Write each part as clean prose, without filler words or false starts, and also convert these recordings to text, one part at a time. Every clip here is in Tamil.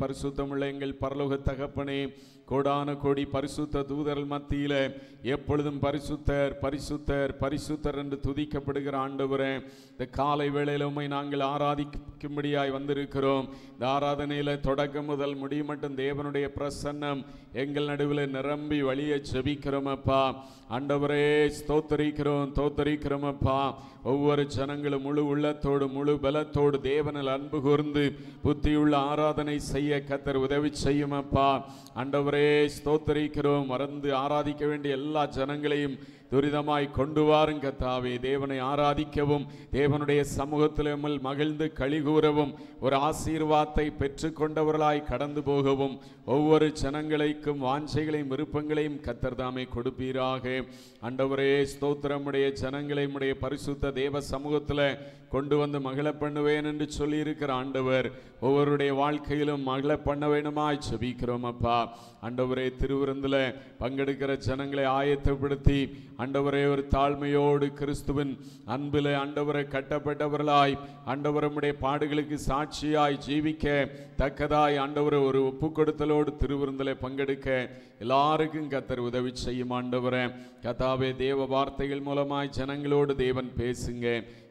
பரிசுத்தமுள்ள எங்கள் பரலோக தகப்பனே, கோடான கோடி பரிசுத்த தூதர்கள் மத்தியில எப்பொழுதும் பரிசுத்தர் பரிசுத்தர் பரிசுத்தர் என்று துதிக்கப்படுகிற ஆண்டவரே, இந்த காலை வேளையில உம்மை நாங்கள் ஆராதிக்கும்படியாய் வந்திருக்கிறோம். இந்த ஆராதனையில தொடக்கம் முதல் முடி மட்டும் தேவனுடைய பிரசன்னம் எங்கள் நடுவில் நிரம்பி வழிய செபிக்கிறோம் அப்பா. ஆண்டவரே, ஸ்தோத்தரிக்கிறோம் தோத்தரிக்கிறோம் அப்பா. ஒவ்வொரு ஜனங்களும் முழு உள்ளத்தோடு முழு பலத்தோடு தேவனில் அன்பு கூர்ந்து புத்தியுள்ள ஆராதனை செய்ய கர்த்தர் உதவி செய்யும் அப்பா. ஆண்டவரே, ஸ்தோத்தரிக்கிறோம். மறந்து ஆராதிக்க வேண்டிய எல்லா ஜனங்களையும் துரிதமாய் கொண்டு வாரும் கர்த்தாவே. தேவனை ஆராதிக்கவும் தேவனுடைய சமூகத்தில் மகிழ்ந்து களிகூறவும் ஒரு ஆசீர்வாதத்தை பெற்று கொண்டவர்களாய் கடந்து போகவும் ஒவ்வொரு ஜனங்களுக்கும் வாஞ்சைகளையும் விருப்பங்களையும் கர்த்தர் தாமே கொடுப்பீராக. ஆண்டவரே, ஸ்தோத்திரமுடைய ஜனங்களை உம்முடைய பரிசுத்த தேவ சமூகத்தில் கொண்டு வந்து மகிழ பண்ணுவேன் என்று சொல்லி இருக்கிற ஆண்டவர், ஒவ்வொருடைய வாழ்க்கையிலும் மகிழ பண்ண வேணுமாய் செபிக்கிறோம் அப்பா. ஆண்டவரே, திருவிருந்தில் பங்கெடுக்கிற ஜனங்களை ஆயத்தப்படுத்தி ஆண்டவரே ஒரு தாழ்மையோடு கிறிஸ்துவின் அன்பில் ஆண்டவரை கட்டப்பட்டவர்களாய் ஆண்டவரமுடைய பாடுகளுக்கு சாட்சியாய் ஜீவிக்க தக்கதாய் ஆண்டவரை ஒரு ஒப்பு கொடுத்தலோடு திருவிருந்தில் பங்கெடுக்க எல்லாருக்கும் கர்த்தர் உதவி செய்யும் ஆண்டவரே. கர்த்தாவே, தேவ வார்த்தைகள் மூலமாய் ஜனங்களோடு தேவன் பேசுங்க.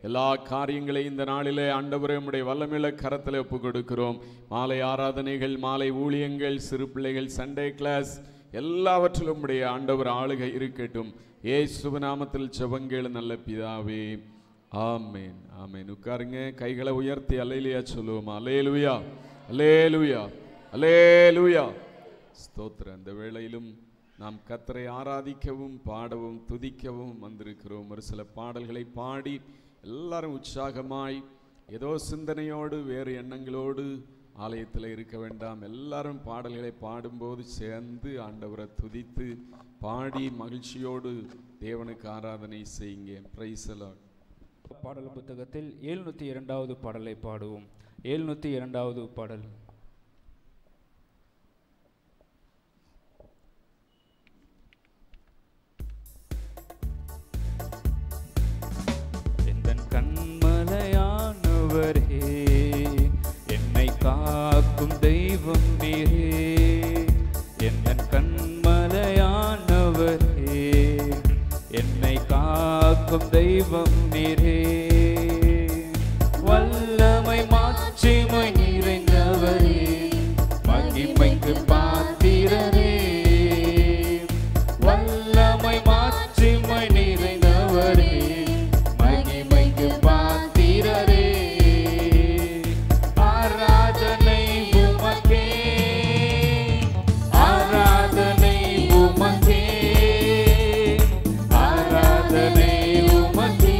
எல்லா காரியங்களையும் இந்த நாளிலே ஆண்டவரே உம்முடைய வல்லமையுள்ள கரத்தில் ஒப்பு கொடுக்கிறோம். மாலை ஆராதனைகள், மாலை ஊழியங்கள், சிறு பிள்ளைகள் சண்டே கிளாஸ் எல்லாவற்றிலும் உம்முடைய ஆண்டவர் ஆளுகை இருக்கட்டும். இயேசுவின் நாமத்தில் ஜெபங்கள் நல்ல பிதாவே, ஆமென் ஆமென். உட்காருங்க, கைகளை உயர்த்தி அல்லேலூயா சொல்லுவோம். அல்லேலூயா அல்லேலூயா அல்லேலூயா. ஸ்தோத்திரம். அந்த வேளையிலும் நாம் கர்த்தரை ஆராதிக்கவும் பாடவும் துதிக்கவும் வந்திருக்கிறோம். ஒரு சில பாடல்களை பாடி எல்லாரும் உற்சாகமாய் ஏதோ சிந்தனையோடு வேறு எண்ணங்களோடு ஆலயத்தில் இருக்க வேண்டாம். எல்லாரும் பாடல்களை பாடும்போது சேர்ந்து ஆண்டவரை துதித்து பாடி மகிழ்ச்சியோடு தேவனுக்கு ஆராதனை செய்யுங்க. Price the Lord. பாடல் புத்தகத்தில் 702வது பாடலை பாடுவோம். 702வது பாடல். கண்மலையானவரே, என்னை காக்கும் தெய்வம் நீரே. என் கண்மலையானவரே, என்னை காக்கும் தெய்வம் நீரே. வல்லமை மாட்சிமை நிறைந்தவரே, மகிமைக்கு பாத்திரரே. வல்லமை மாட்சிமை நிறைந்தவரே, மகிமைக்கு பாத்திரரே. ஆராதனை உமக்கே, ஆராதனை உமக்கே, ஆராதனை உமக்கே.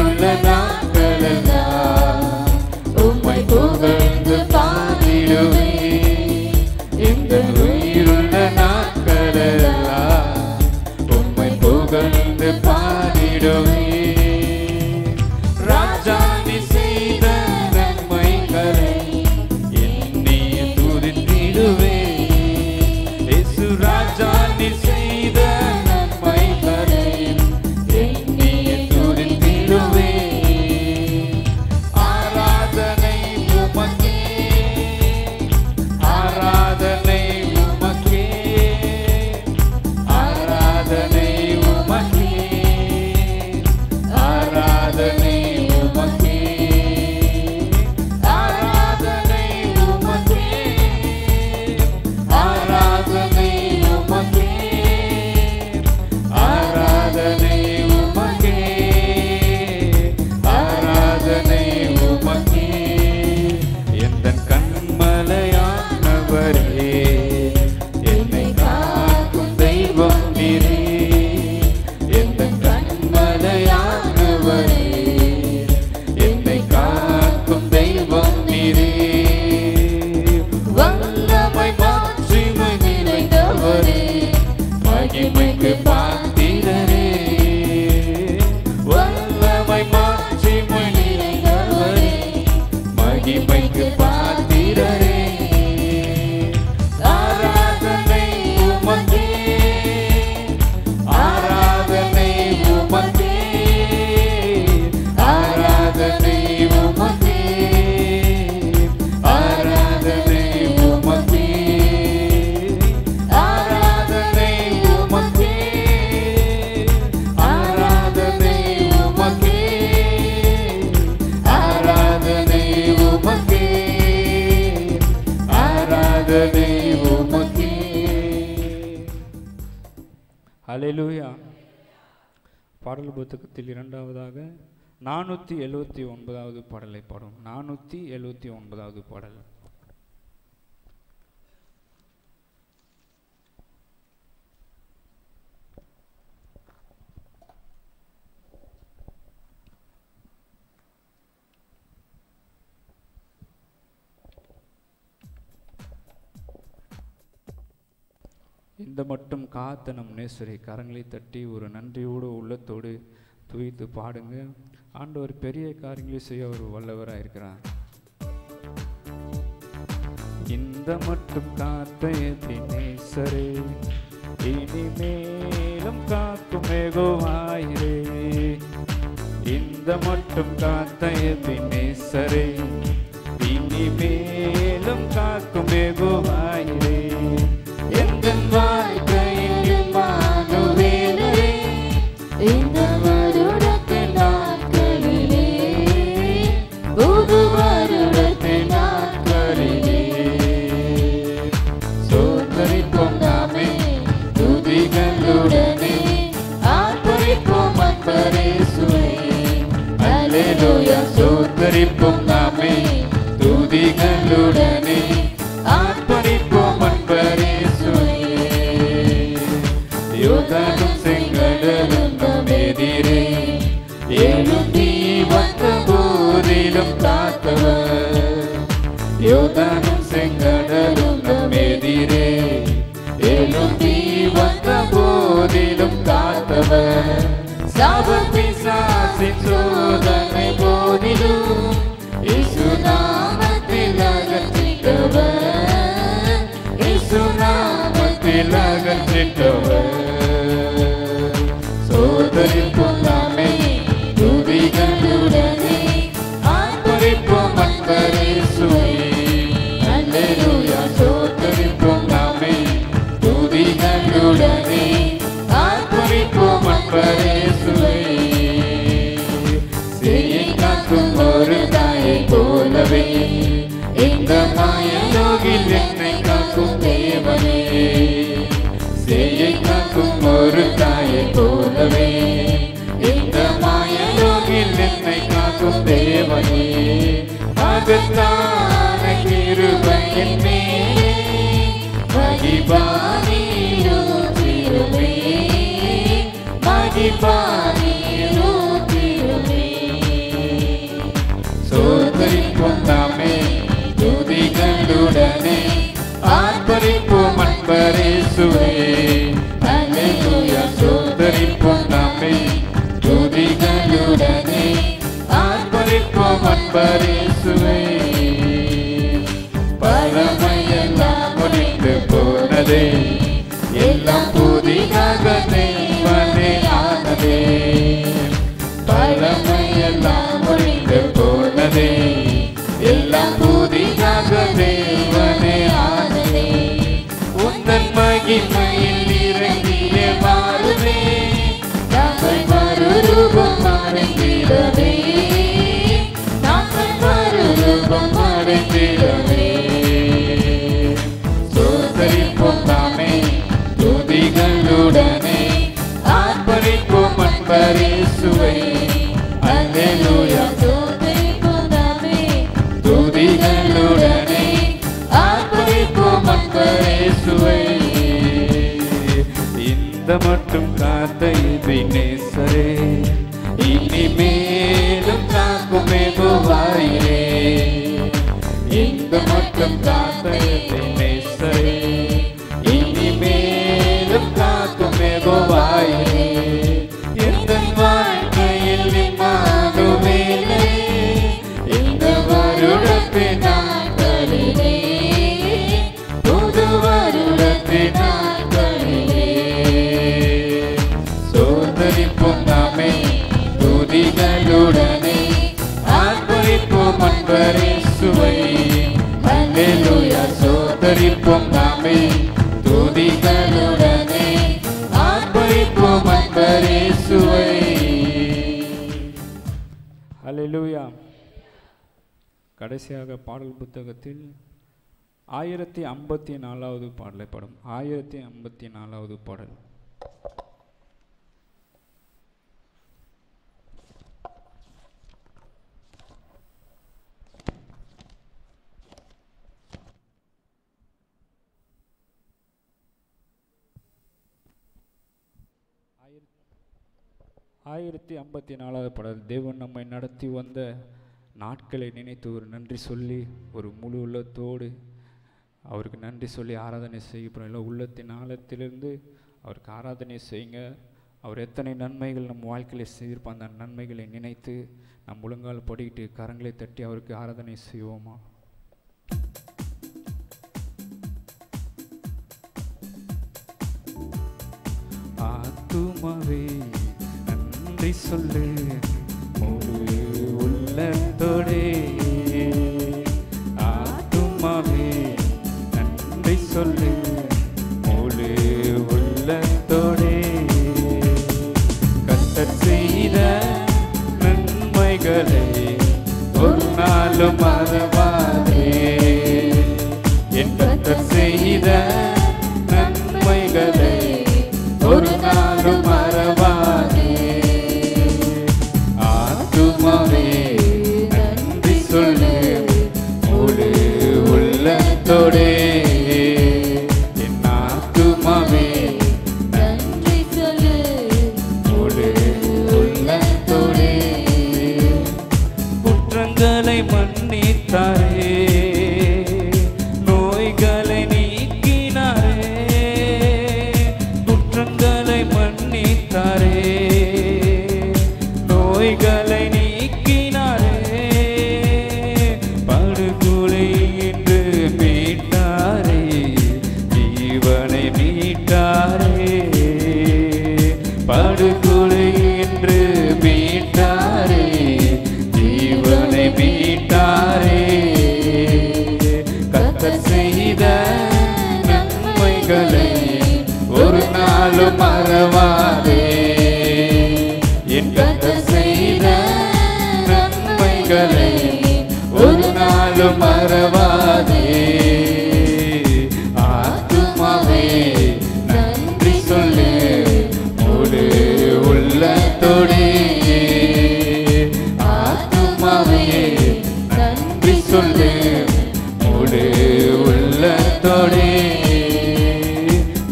உயிருள்ள நாட்களெல்லாம் உம்மை புகழ்ந்து பாடிடுவே. இந்த உயிருள்ள நாட்களெல்லாம் உம்மை புகழ்ந்து பாடிடுவே. ராஜா நீ செய்த நன்மைகளை எண்ணி துதித்திடுவே. இயேசு ராஜா நீ செய்த நன்மைகளை எண்ணி துதித்திடுவே. ஆராதனை உமக்கே, ஆராதனை உமக்கே, ஆராதனை உமக்கே, ஆராதனை உமக்கே, ஆராதனை உமக்கே, ஆராதனை உமக்கே, ஆராதனை உமக்கே, ஆராதனை உமக்கே. எந்தன் கண்மலையானவரே, என்னை காக்கும் தெய்வம் நீரே. எந்தன் கண்மலையானவரே, என்னை காக்கும் தெய்வம் நீரே. வல்லமை மாட்சிமை நிறைந்தவரே, மகிமைக்கு பாத்திரரே. வல்லமை மாட்சிமை நிறைந்தவரே, மகிமைக்கு பாத்திரரே. ஆராதனை உமக்கே, ஆராதனை உமக்கே, ஆராதனை உமக்கே, ஆராதனை உமக்கே, ஆராதனை உமக்கே, ஆராதனை உமக்கே, ஆராதனை உமக்கே, ஆராதனை உமக்கே. ஹல்லேலூயா. பாடல் புத்தகத்தில் இரண்டாவதாக 479வது பாடலை பாடும். 479வது பாடல். இந்த மட்டும் காத்த நம் நேசரை கரங்களை தட்டி ஒரு நன்றியோடு உள்ளத்தோடு துதித்து பாடுங்க. ஆண்டவர் பெரிய காரியங்களை செய்ய ஒரு வல்லவராக இருக்கிறார். இந்த மட்டும் காத்த நேசரே, இனிமேலும் காக்கும் யெகோவாயிரே. இந்த மட்டும் காத்த நேசரே, இனிமேலும் காக்கும் யெகோவாயிரே. எந்தன் வாழ்க்கையில் இம்மானுவேலரே, இந்த வருடத்தின் நாட்களிலே, புது வருடத்தின் நாட்களிலே, சோதரிப்போம் நாமே துதிகளுடனே, ஆர்ப்பரிப்போம் அன்பரேசுவே. அல்லேலூயா. சோதரிப்போம் நாமே துதிகளுடனே, ஆர்ப்பரிப்போம் அன்பரேசுவே. யோர்தானும் செங்கடலும் நம் எதிரே, எழும்பி வந்த போதிலும் காத்தவர். யோர்தானும் செங்கடலும் நம் எதிரே, எழும்பி வந்த போதிலும் காத்தவர். சாபம் பிசாசின் சோதனை போதிலும் இயேசு நாமத்தில் அகற்றிட்டவர். இயேசு நாமத்தில் அகற்றிட்டவர். சோதரிப்போம் நாமே துதிகளுடனே, ஆர்ப்பரிப்போம் அன்பரேசுவே. அல்லேலூயா. சோதரிப்போம் நாமே துதிகளுடனே, ஆர்ப்பரிப்போம் அன்பரேசுவே. சேயை காக்கும் ஒரு தாயை போலவே, இந்த மாயலோகில் என்னை காக்கும் தேவனே. சேயை காக்கும் ஒரு தாயை போலவே, இந்த மாயலோகில் என்னை காக்கும் தேவனே. மகத்தான கிருபையின் மேலே மகிபானிருமே, மகிபானிருமே. இயேசுவே அல்லேலூயா சோதரிப்போம் நம்மை துதிகளுடனே ஆர்ப்பரிப்போம் அன்பர் இயேசுவே பழமையெல்லாம் முடிந்து போனதே எல்லாம் புதிதாக தேவனே ஆனதே பழமையெல்லாம் முடிந்து போனதே எல்லாம் புதிதாக தேவனே ஆனதே உந்தன் மகிமையில் இறங்கிய மாறுமே நாங்கள் மறுரூபம் அடைந்திடவே நாங்கள் மறுரூபம் அடைந்திடவே சோதரிப்போம் தாமே துதிகளுடனே ஆர்ப்பரிப்போம் அன்பர் இயேசுவை அல்லேலூயா துதிகளுடனே ஆர்ப்பரிப்போம் அன்பர் இயேசுவை இந்த மட்டும் காத்த எபினேசரே இனிமேலும் காக்கும் யெகோவாயே இந்த மட்டும் காத்த எபினேசரே இனிமேலும் காக்கும் யெகோவாயே எந்த வாழ்க்கையில் இம்மானுவேலே இந்த வருடத்தின் நாட்களிலே புது வருடத்தின் நாட்களிலே சோதரிப்போம் நாமே துதிகளுடனே ஆர்ப்பரிப்போம் அன்பர் இயேசுவை அல்லேலூயா சோதரிப்போம் நாமே துதிகளுடனே ஆர்ப்பரிப்போம் அன்பர் இயேசுவை அல்லேலூயா. கடைசியாக பாடல் புத்தகத்தில் 1054வது பாடலை பாடும். 1054வது பாடல். ஆயிரத்தி 54வது பாடல். தேவன் நம்மை நடத்தி வந்த நாட்களை நினைத்து ஒரு நன்றி சொல்லி ஒரு முழு உள்ளத்தோடு அவருக்கு நன்றி சொல்லி ஆராதனை செய்யப்படும். உள்ளத்தின் ஆழத்திலிருந்து அவருக்கு ஆராதனை செய்யுங்க. அவர் எத்தனை நன்மைகள் நம் வாழ்க்கையில் செய்திருப்பார், அந்த நன்மைகளை நினைத்து நம் முழங்கால் படிக்கிட்டு கரங்களை தட்டி அவருக்கு ஆராதனை செய்வோமா? ஆத்துமாவே நன்றி சொல்லு முழு உள்ளத்தோடே, ஆத்துமாவே நன்றி சொல்லு முழு உள்ளத்தோடே. கர்த்தர் செய்த நன்மைகளை ஒரு நாளும் மறவாதே. என் கர்த்தர் செய்த நன்மைகளை ஒரு நாளும் மறவாதே. ஆத்துமாவே நன்றி சொல்லு முழு உள்ளத்தோடே. என் ஆத்துமாவே நன்றி சொல்லு முழு உள்ளத்தோடே. குற்றங்களை மன்னித்தாரே, நோய்களை நீக்கினாரே. குற்றங்களை மன்னித்தாரே, நோய்களை நீக்கினாரே. படுகொலை என்று மீட்டாரே, ஜீவனை மீட்டாரே. படுகொலை என்று மீட்டாரே, ஜீவனை மீட்டாரே. கர்த்தர் செய்த நன்மைகளை ஒரு நாளும் மறவாதே. என் கர்த்தர் செய்த நன்மைகளை ஒரு நாளும் மறவாதே. ஆத்துமாவே நன்றி சொல்லு முழு உள்ளத்தோடே. ஆத்துமாவே நன்றி சொல்லு முழு உள்ளத்தோடே.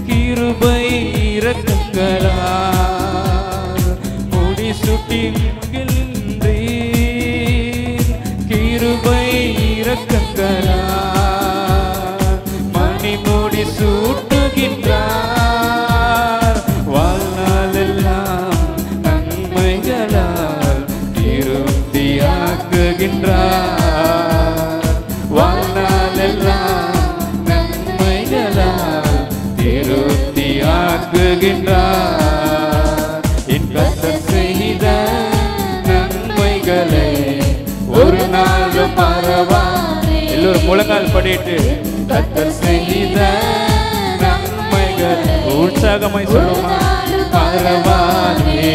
கிருபை இரக்கங்களால் முடிசூட்டி மகிழ்கின்றேன். கிருபை இரக்கங்களால் மணி முடி சூட்டுகின்றார். நன்மைகளை ஒரு நாளும் மறவாதே. எல்லோரும் முழங்கால் படிட்டு கர்த்தர் செய்த நன்மைகள் உற்சாகமாய் சொல்லுமா, மறவாதே.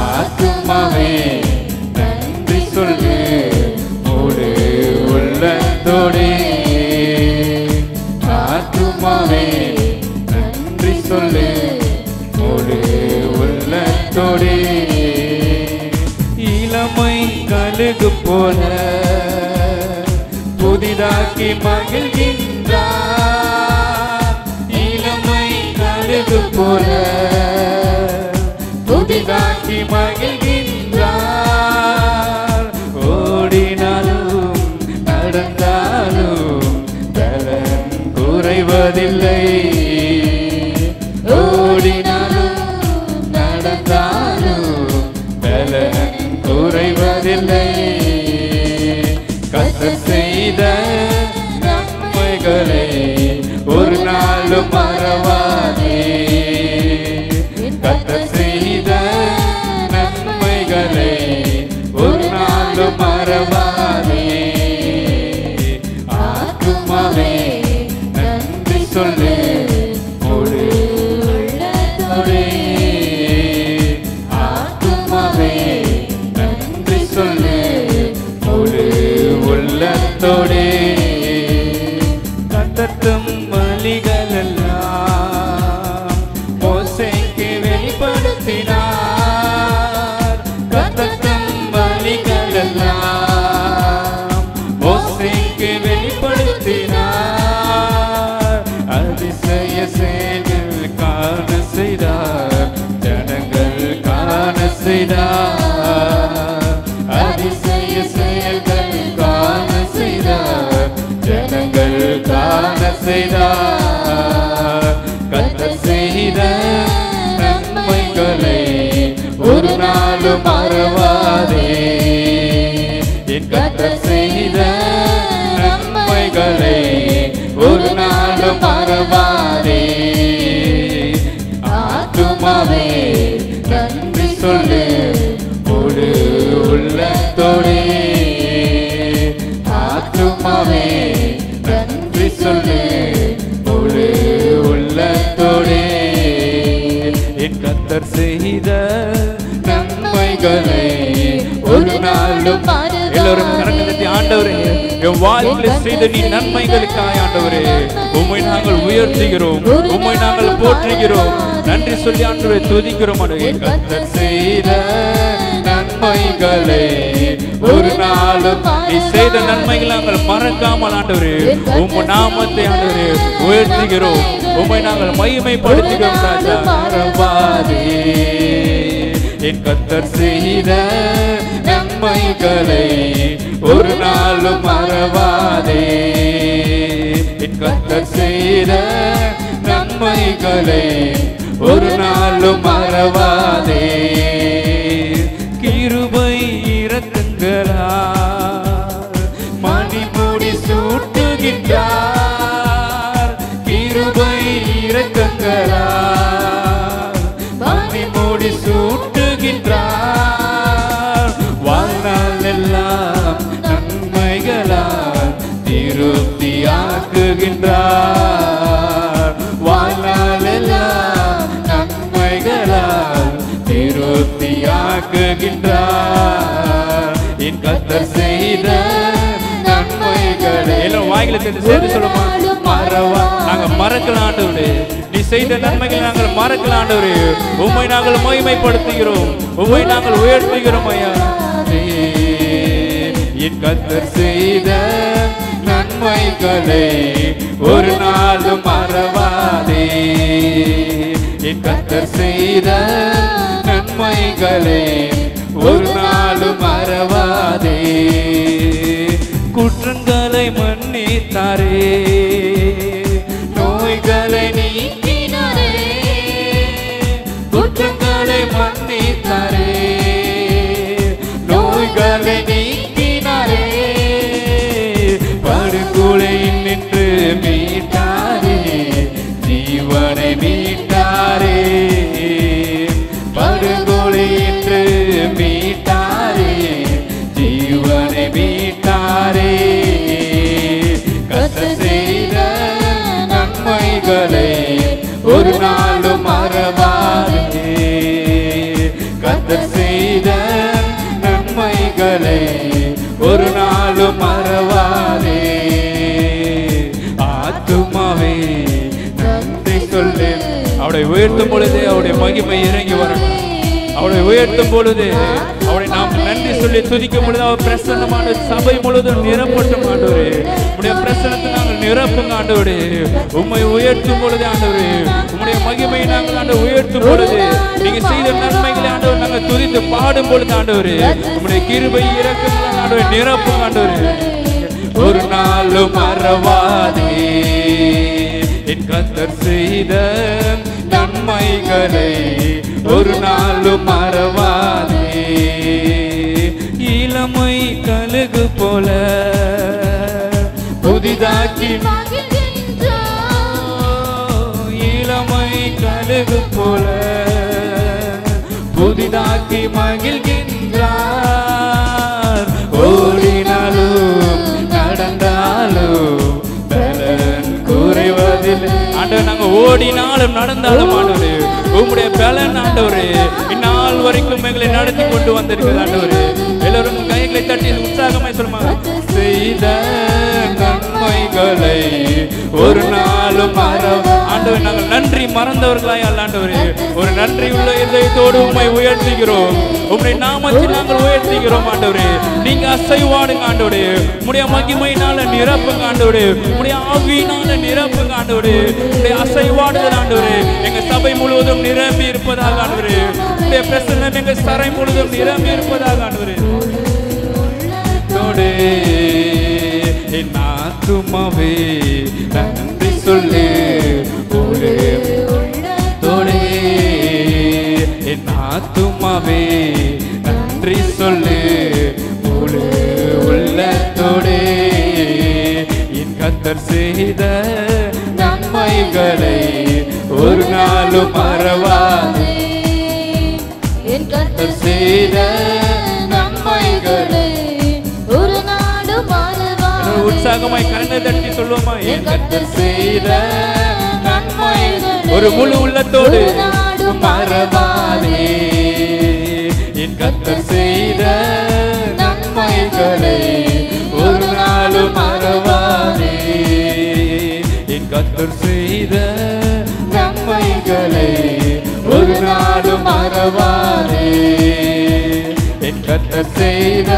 ஆத்துமாவே நன்றி சொல்லு முழு உள்ளத்தோடே. ஆத்துமாவே நன்றி சொல்லு முழு உள்ளத்தோடே. இளமை கழுகு போல புதிதாக்கி மகிழ்கின்றார். இளமை கழுகு போல புதிதாக்கி மகிழ்கின்றார். ஓடினாலும் நடந்தாலும் பலன் குறைவதில்லை. ஓடினாலும் நடந்தாலும் பலன் குறைவதில்லை. கர்த்தர் செய்த நன்மைகளை ஒரு நாளும் மறவாதே. கர்த்தர் செய்த நன்மைகளை ஒரு நாளும் மறவாதே. ஆத்துமாவே நன்றி சொல்லு முழு உள்ளத்தோடே. ஆத்துமாவே நன்றி சொல்லு முழு உள்ளத்தோடே. கத்தத்தும் வழிகள் எல்லாம் மோசேக்கு வெளிப்படுத்தினார். கர்த்தர் வழிகள் எல்லாம் மோசேக்கு வெளிப்படுத்தினார். அதிசய செயல்கள் காண செய்தார், ஜனங்கள் காண செய்தார். அதிசய செயல்கள் காண செய்தார், ஜனங்கள் காண செய்தார். கர்த்தர் செய்த நன்மைகளை ஒரு நாளும் மறவாதே. என் கர்த்தர் செய்த நன்மைகளை ஒரு நாளும் மறவாதே. ஆத்துமாவே நன்றி சொல்லு முழு உள்ளத்தோடே. ஆத்துமாவே நன்றி சொல்லு முழு உள்ளத்தோடே. என் கத்தர் செய்த நன்மைகளை ஒரு நாளும் எல்லோரும் கரங்களை ஆண்டவரே, என் வாழ்வில் செய்த நீ நன்மைகளுக்காய் ஆண்டவரே உம்மை நாங்கள் உயர்த்துகிறோம், உம்மை நாங்கள் போற்றுகிறோம். நன்றி சொல்லி ஆண்டவரை துதிக்கிறோம். கர்த்தர் செய்த நன்மைகளை ஒரு நாளும் நீ செய்த நன்மைகளை நாங்கள் மறக்காமல் ஆண்டவரே உம் நாமத்தை ஆண்டவரே உயர்த்துகிறோம், உம்மை நாங்கள் மகிமைப்படுத்துகிறோம். ராஜா மறவாதே. என் கத்தர் செய்த நன்மைகளை ஒரு நாளும் மறவாதே. என் கர்த்தர் செய்த நன்மைகளை ஒரு நாளும் மறவாதே. கிருபை இரக்கங்களால் மணிமுடி சூட்டுகின்றார். கிருபை இரக்கங்களால் மணிமுடி சூட்டுகின்றார். வாழ்நாள் எல்லாம் நன்மைகளால் திருப்தியாக்குகின்றார். வாழ்நாள் எல்லாம் நன்மைகளால் திருப்தியாக்குகின்றார். என் கர்த்தர் செய்த நன்மைகளை எல்லாம் வாயில சேர்த்து சொல்லுமா, மறவா நாங்க மறக்கலாம் ஆண்டவரே, நீ செய்த நன்மைகளை நாங்கள் மறக்கலாம் ஆண்டவரே. உம்மை நாங்கள் மகிமைப்படுத்துகிறோம், உம்மை நாங்கள் உயர்த்துகிறோம் ஐயா. என் கர்த்தர் செய்த நன்மைகளை ஒரு நாளும் மறவாதே. என் கர்த்தர் செய்த நன்மைகளை ஒரு நாளும் மறவாதே. குற்றங்களை மன்னித்தாரே, நோய்களை நீக்கினாரே. குற்றங்களை மன்னித்தாரே, நோய்களை நீக்கினாரே. படுகொலையில் நின்று மீட்டாரே, ஜீவனை மீட்டாரே. படுகொலை என்று மீட்டாரே, ஒரு நாளும் மறவாதே. ஆத்துமாவே நன்றி சொல்லு. அவரை உயர்த்தும் பொழுதே அவருடைய மகிமை இறங்கி வரணும். அவரை உயர்த்தும் பொழுது அவரை நாம் நன்றி சொல்லி துதிக்கும் பொழுது அவர் பிரசன்னமான சபை முழுவதும் நிரப்பட்டும் ஆண்டவரே. உடைய பிரசன்னத்தை நாங்கள் நிரப்புங்க ஆண்டவரே. உம்மை உயர்த்தும் பொழுது ஆண்டவரே, உம்முடைய மகிமையை நாங்கள் ஆண்டவர் உயர்த்தும் பொழுது, நீங்க செய்த நன்மைகளை ஆண்டவர் நாங்கள் துதித்து பாடும் பொழுது ஆண்டவரே, உம்முடைய கிருபை இரக்கங்களை ஆண்டவரே நிரப்புங்க ஆண்டவரே. ஒரு நாளும் மறவாதே என் கர்த்தர் செய்த நன்மைகளை, ஒரு நாளும் மறவாதே. இளமை கழுகு போல புதிதாக்கி, இளமை கழுகு போல புதிதாக்கி மகிழ்கின்றார். ஓடினாலும் நடந்தாலும் பலன் குறைவதில்லை. ஆண்டவர், நாங்க ஓடினாலும் நடந்தாலும் ஆண்டவரே உம்முடைய பலன் ஆண்டவரே இந்நாள் வரைக்கும் எங்களை நடத்தி கொண்டு வந்திருக்கிறது ஆண்டவரே. எல்லோரும் கைகளை தட்டி உற்சாகமாய் சொல்லுவாங்க. செய்த நன்மைகளை ஒரு நாளும் ஆண்டவரே, நாங்கள் நன்றி மறந்தவர்களாய் அல்ல ஆண்டவரே, ஒரு நன்றி உள்ள இதயத்தோடு உம்மை உயர்த்துகிறோம். உம்முடைய நாமத்தில் நாங்கள் உயர்த்துகிறோம் ஆண்டவரே. நீங்க அசைவாடுங்க ஆண்டவரே. உம்முடைய மகிமையினால நிரப்புங்க ஆண்டவரே. உம்முடைய ஆவியினால நிரப்புங்க ஆண்டவரே. உம்முடைய அசைவாடுதல் ஆண்டவரே எங்க சபை முழுவதும் நிரம்பி இருப்பதாக ஆண்டவரே. உம்முடைய பிரசன்னம் எங்க சரை முழுவதும் நிரம்பி இருப்பதாக ஆண்டவரே. தோடே என் ஆத்துமாவே நன்றி சொல்லு. தோடே என் ஆத்துமாவே நன்றி சொல்லு. உள்ளத்தோடே என் கர்த்தர் செய்த நன்மைகளை ஒரு நாளும் மறவாதே. என் கர்த்தர் செய்த நன்மைகளை ஒரு நாளும் மறவாதே. உற்சாகமாய் கரங்களை தட்டி சொல்லுவோமா? என் கர்த்தர் செய்த நன்மைகளை ஒரு முழு உள்ளத்தோடு மறவாதே. என் கர்த்தர் செய்த நன்மைகளை ஒரு நாளும் மறவாதே. என் கர்த்தர் செய்த நன்மைகளை ஒரு நாளும் மறவாதே. என் கர்த்தர் செய்த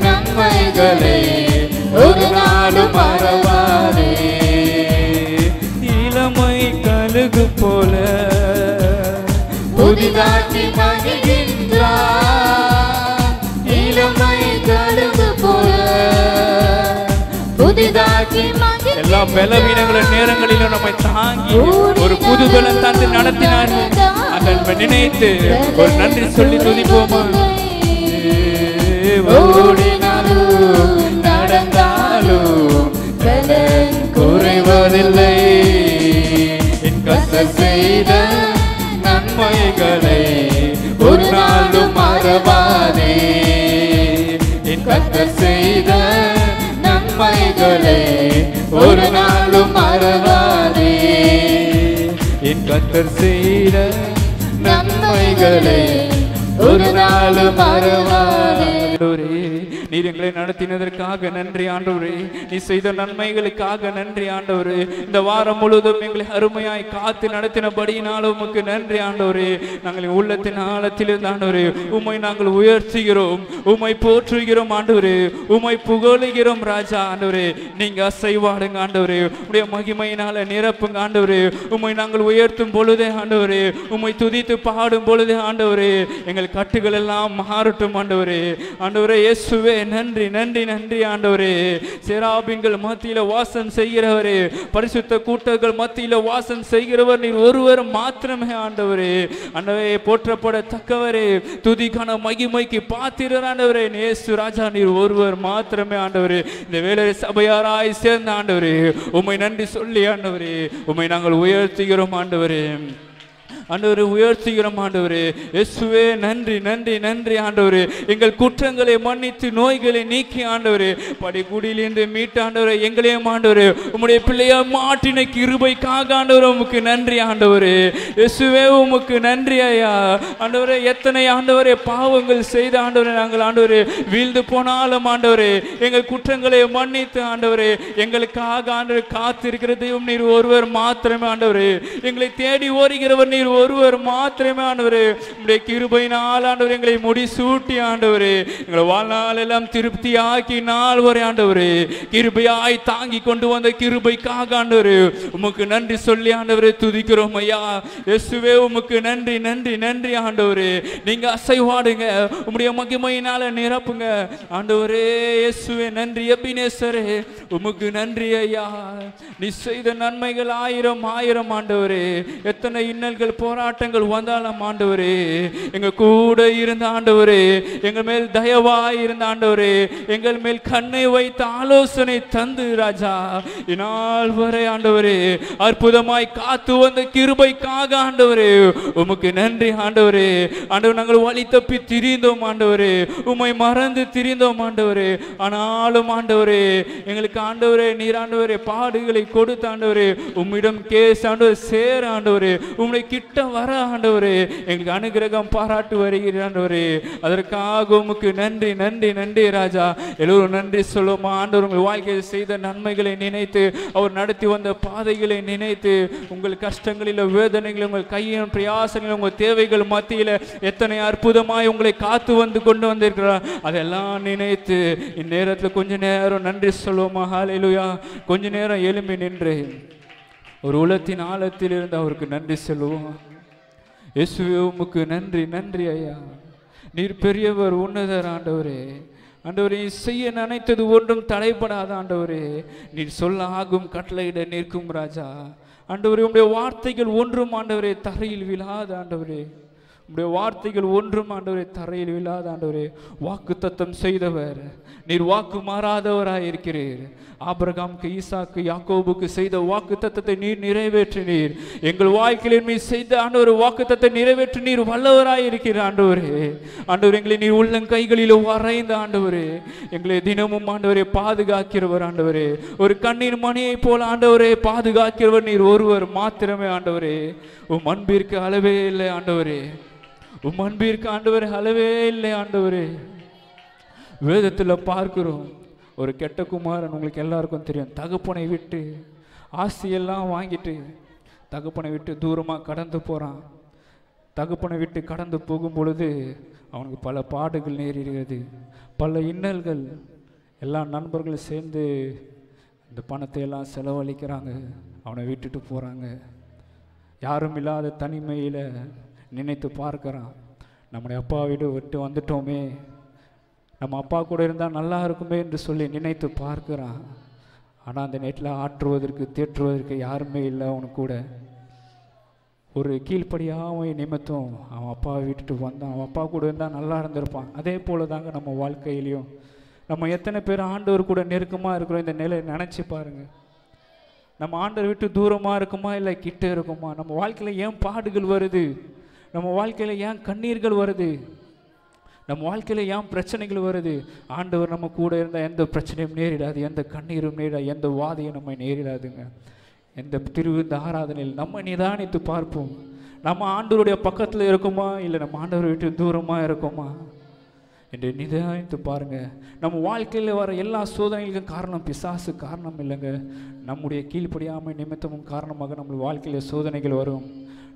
நன்மைகளை ஒரு நாளும் மறவாதே. இளமை கழுகு போல புதிதாக்கி மகிழ்கின்றார். இளமை கழுகு போல புதிதாக்கி எல்லா பலவீனங்களின் நேரங்களிலும் நம்மை தாங்கி ஒரு புது பலன் தந்து நடத்தினார்கள். அதை நினைத்து ஒரு நன்றி சொல்லி துதிப்போமா? ஓடினாலும் நடந்தாலும் பலன் குறைவதில்லை. என் கர்த்தர் செய்த நன்மைகளை ஒரு நாளும் மறவாதே. என் கர்த்தர் செய்த நன்மைகளை ஒரு நாளும் மறவாதே. என் கர்த்தர் செய்த நன்மைகளை ஒரு நாளும் மறவாதே. நீர் எங்களை நடத்தினதற்காக நன்றி ஆண்டவரே. நீ செய்த நன்மைகளுக்காக நன்றி ஆண்டவரே. இந்த வாரம் முழுவதும் எங்களை அருமையாய் காத்து நடத்தினபடியினால் உமக்கு நன்றி ஆண்டவரே. நாங்கள் உள்ளத்தின் ஆழத்திலிருந்து ஆண்டவரே உம்மை நாங்கள் உயர்த்துகிறோம், உம்மை போற்றுகிறோம் ஆண்டவரே, உம்மை புகழுகிறோம் ராஜா. ஆண்டவரே நீங்க அசைவாடுங்க ஆண்டவரே. உடைய மகிமையினால நிரப்புங்க ஆண்டவரே. உம்மை நாங்கள் உயர்த்தும் பொழுதே ஆண்டவரே, உம்மை துதித்து பாடும் பொழுதே ஆண்டவரே எங்கள் கட்டுகள் எல்லாம் மாறட்டும் ஆண்டவரே. ஆண்டவரே இயேசுவே நன்றி நன்றி நன்றி ஆண்டவரே. சேராபீன்கள் மத்தியில வாசம் செய்கிறவரே, பரிசுத்த கூட்டங்கள் மத்தியில வாசம் செய்கிறவர் நீர் ஒருவர் மாத்திரமே ஆண்டவரே. ஆண்டவரே போற்றப்படத்தக்கவரே, துதிக்கான மகிமைக்கு பாத்திரர் ஆண்டவரே. இயேசு ராஜா நீர் ஒருவர் மாத்திரமே ஆண்டவரே. இந்த வேளை சபையாராய் சேர்ந்த ஆண்டவரே உம்மை நன்றி சொல்லி ஆண்டவரே உம்மை நாங்கள் உயர்த்துகிறோம் ஆண்டவரே. ஆண்டவரே உயர்த்துகிறோம் ஆண்டவரே. இயேசுவே நன்றி நன்றி நன்றி ஆண்டவரே. எங்கள் குற்றங்களை மன்னித்து நோய்களை நீக்கி ஆண்டவரே படிக்குடியிலிருந்து மீட்ட ஆண்டவரே எங்களையும் ஆண்டவரே உம்முடைய பிள்ளையா மாட்டின கிருபைக்காக ஆண்டவரே உமக்கு நன்றி ஆண்டவரே. இயேசுவே உமக்கு நன்றி ஐயா. ஆண்டவரே எத்தனை ஆண்டவரே பாவங்கள் செய்த ஆண்டவரே நாங்கள் ஆண்டவரே வீழ்ந்து போனாலும் ஆண்டவரே எங்கள் குற்றங்களை மன்னித்து ஆண்டவரே எங்களுக்காக ஆண்டவரே காத்திருக்கிற தெய்வம் நீர் ஒருவர் மாத்திரமே ஆண்டவரே. எங்களை தேடி ஓடுகிறவர் நீர் ஒருவர் மாத்திரமே ஆண்டவரே. உம்முடைய கிருபையினால் ஆண்டவரே எங்களை முடிசூட்டி ஆண்டவரே எங்களை வாழ்நாள் எல்லாம் திருப்தியாக்கி நாள் வரை ஆண்டவரே கிருபையாய் தாங்கி கொண்டு வந்த கிருபைக்காக ஆண்டவரே உமக்கு நன்றி சொல்லி ஆண்டவரே துதிக்கிறோம் ஐயா. இயேசுவே உமக்கு நன்றி நன்றி நன்றி ஆண்டவரே. நீங்க அசைவாடுங்க, உம்முடைய மகிமையினால நிரப்புங்க ஆண்டவரே. இயேசுவே நன்றி. எபினேசரே உமக்கு நன்றி ஐயா. நீ செய்த நன்மைகள் ஆயிரம் ஆயிரம் ஆண்டவரே. எத்தனை இன்னல்கள் போராட்டங்கள் வந்தாலும் ஆண்டவரே எங்க கூட இருந்த ஆண்டவரே எங்கள் மேல் தயவாய் இருந்த ஆண்டவரே எங்கள் மேல் கண்ணை வைத்த ஆலோசனை தந்து ராஜா இந்நாள் வரை ஆண்டவரே அற்புதமாய் காத்து வந்த கிருபைக்காக ஆண்டவரே உமக்கு நன்றி ஆண்டவரே. ஆண்டவர் நாங்கள் வழி தப்பி திரிந்தோம் ஆண்டவரே, உம்மை மறந்து திரிந்தோம் ஆண்டவரே. ஆனாலும் ஆண்டவரே எங்களுக்கு ஆண்டவரே நீர் ஆண்டவரே பாடுகளை கொடுத்த ஆண்டவரே உம்மிடம் கேஸ் ஆண்டவர் சேர ஆண்டவரே உம்முடைய கிட்ட வர ஆண்டவரே எங்களுக்கு அனுகிரகம் பாராட்டு வருகிற ஆண்டவரே. அதற்காக உமக்கு நன்றி நன்றி நன்றி ராஜா. எல்லோரும் நன்றி சொல்லுமா ஆண்டவர் உங்கள் வாழ்க்கையில் செய்த நன்மைகளை நினைத்து அவர் நடத்தி வந்த பாதைகளை நினைத்து உங்கள் கஷ்டங்களில் வேதனைகள் உங்கள் கையின் பிரயாசங்கள் உங்கள் தேவைகள் மத்தியில் எத்தனை அற்புதமாய் உங்களை காத்து வந்து கொண்டு வந்திருக்கிறார் அதெல்லாம் நினைத்து இந்நேரத்தில் கொஞ்ச நேரம் நன்றி சொல்லுவோமா. ஹல்லேலூயா. கொஞ்ச நேரம் எழும்பி நின்று ஒரு உலகத்தின் ஆழத்தில் இருந்து அவருக்கு நன்றி சொல்லுவோம். இயேசுவே உமக்கு நன்றி நன்றி ஐயா. நீர் பெரியவர் உன்னதர் ஆண்டவரே. ஆண்டவரே செய்ய நினைத்தது ஒன்றும் தடைபடாத ஆண்டவரே. நீர் சொல்ல ஆகும் கட்டளையிட நிற்கும் ராஜா. ஆண்டவரே உம்முடைய வார்த்தைகள் ஒன்றும் ஆண்டவரே தரையில் விழாத ஆண்டவரே. உம்முடைய வார்த்தைகள் ஒன்றும் ஆண்டவரே தரையில் விழாத ஆண்டவரே. வாக்கு தத்தம் செய்தவர் நீர் வாக்கு மாறாதவராய் இருக்கிறீர். ஆபிரகாமுக்கு ஈசாக்கு யாக்கோபுக்கு செய்த வாக்கு தத்தத்தை நீர் நிறைவேற்றினீர். எங்கள் வாழ்க்கையில் நீர் செய்த ஆண்டவர் வாக்கு தத்தை நிறைவேற்றி நீர் வல்லவராய் இருக்கிற ஆண்டவரே. ஆண்டவர் எங்களை நீர் உள்ளங்கைகளில் வரைந்த ஆண்டவரே எங்களை தினமும் ஆண்டவரே பாதுகாக்கிறவர் ஆண்டவரே. ஒரு கண்ணீர் மணியை போல ஆண்டவரே பாதுகாக்கிறவர் நீர் ஒருவர் மாத்திரமே ஆண்டவரே. உம் அன்பிற்கு அளவே இல்லை ஆண்டவரே. உம் அன்பிற்கு ஆண்டவரே அளவே இல்லை ஆண்டவரே. வேதத்தில் பார்க்கிறோம் ஒரு கெட்ட குமாரன் உங்களுக்கு எல்லாருக்கும் தெரியும். தகப்பனை விட்டு ஆசையெல்லாம் வாங்கிட்டு தகப்பனை விட்டு தூரமாக கடந்து போகிறான். தகப்பனை விட்டு கடந்து போகும் பொழுது அவனுக்கு பல பாடுகள் நேரிடுகிறது, பல இன்னல்கள். எல்லா நண்பர்களும் சேர்ந்து இந்த பணத்தை எல்லாம் செலவழிக்கிறாங்க, அவனை விட்டுட்டு போகிறாங்க. யாரும் இல்லாத தனிமையில் நினைத்து பார்க்குறான், நம்முடைய அப்பா வீடு விட்டு வந்துட்டோமே, நம்ம அப்பா கூட இருந்தால் நல்லா இருக்குமே என்று சொல்லி நினைத்து பார்க்குறான். ஆனால் அந்த நேரத்தில் ஆற்றுவதற்கு தேற்றுவதற்கு யாருமே இல்லை அவனுக்கு கூட. ஒரு கீழ்ப்படியாமை நிமித்தம் அவன் அப்பாவை விட்டுட்டு வந்தான். அவன் அப்பா கூட இருந்தால் நல்லா இருந்திருப்பான். அதே போல் தாங்க நம்ம வாழ்க்கையிலையும் நம்ம எத்தனை பேர் ஆண்டவர் கூட நெருக்கமாக இருக்கிறோம் இந்த நிலையை நினச்சி பாருங்கள். நம்ம ஆண்டவர் விட்டு தூரமாக இருக்குமா இல்லை கிட்ட இருக்குமா? நம்ம வாழ்க்கையில் ஏன் பாடுகள் வருது? நம்ம வாழ்க்கையில் ஏன் கண்ணீர்கள் வருது? நம்ம வாழ்க்கையில் ஏன் பிரச்சனைகள் வருது? ஆண்டவர் நம்ம கூட இருந்தால் எந்த பிரச்சனையும் நேரிடாது, எந்த கண்ணீரும் நேரிடாது, எந்த வாதையும் நம்ம நேரிடாதுங்க. எந்த இந்த ஆராதனையில் நம்ம நிதானித்து பார்ப்போம். நம்ம ஆண்டவருடைய பக்கத்தில் இருக்குமா இல்லை நம்ம ஆண்டவரை விட்டு தூரமாக இருக்குமா என்று நிதானித்து பாருங்கள். நம்ம வாழ்க்கையில் வர எல்லா சோதனைகளுக்கும் காரணம் பிசாசு காரணம் இல்லைங்க. நம்முடைய கீழ்ப்படியாமை நிமித்தமும் காரணமாக நம்ம வாழ்க்கையில் சோதனைகள் வரும்.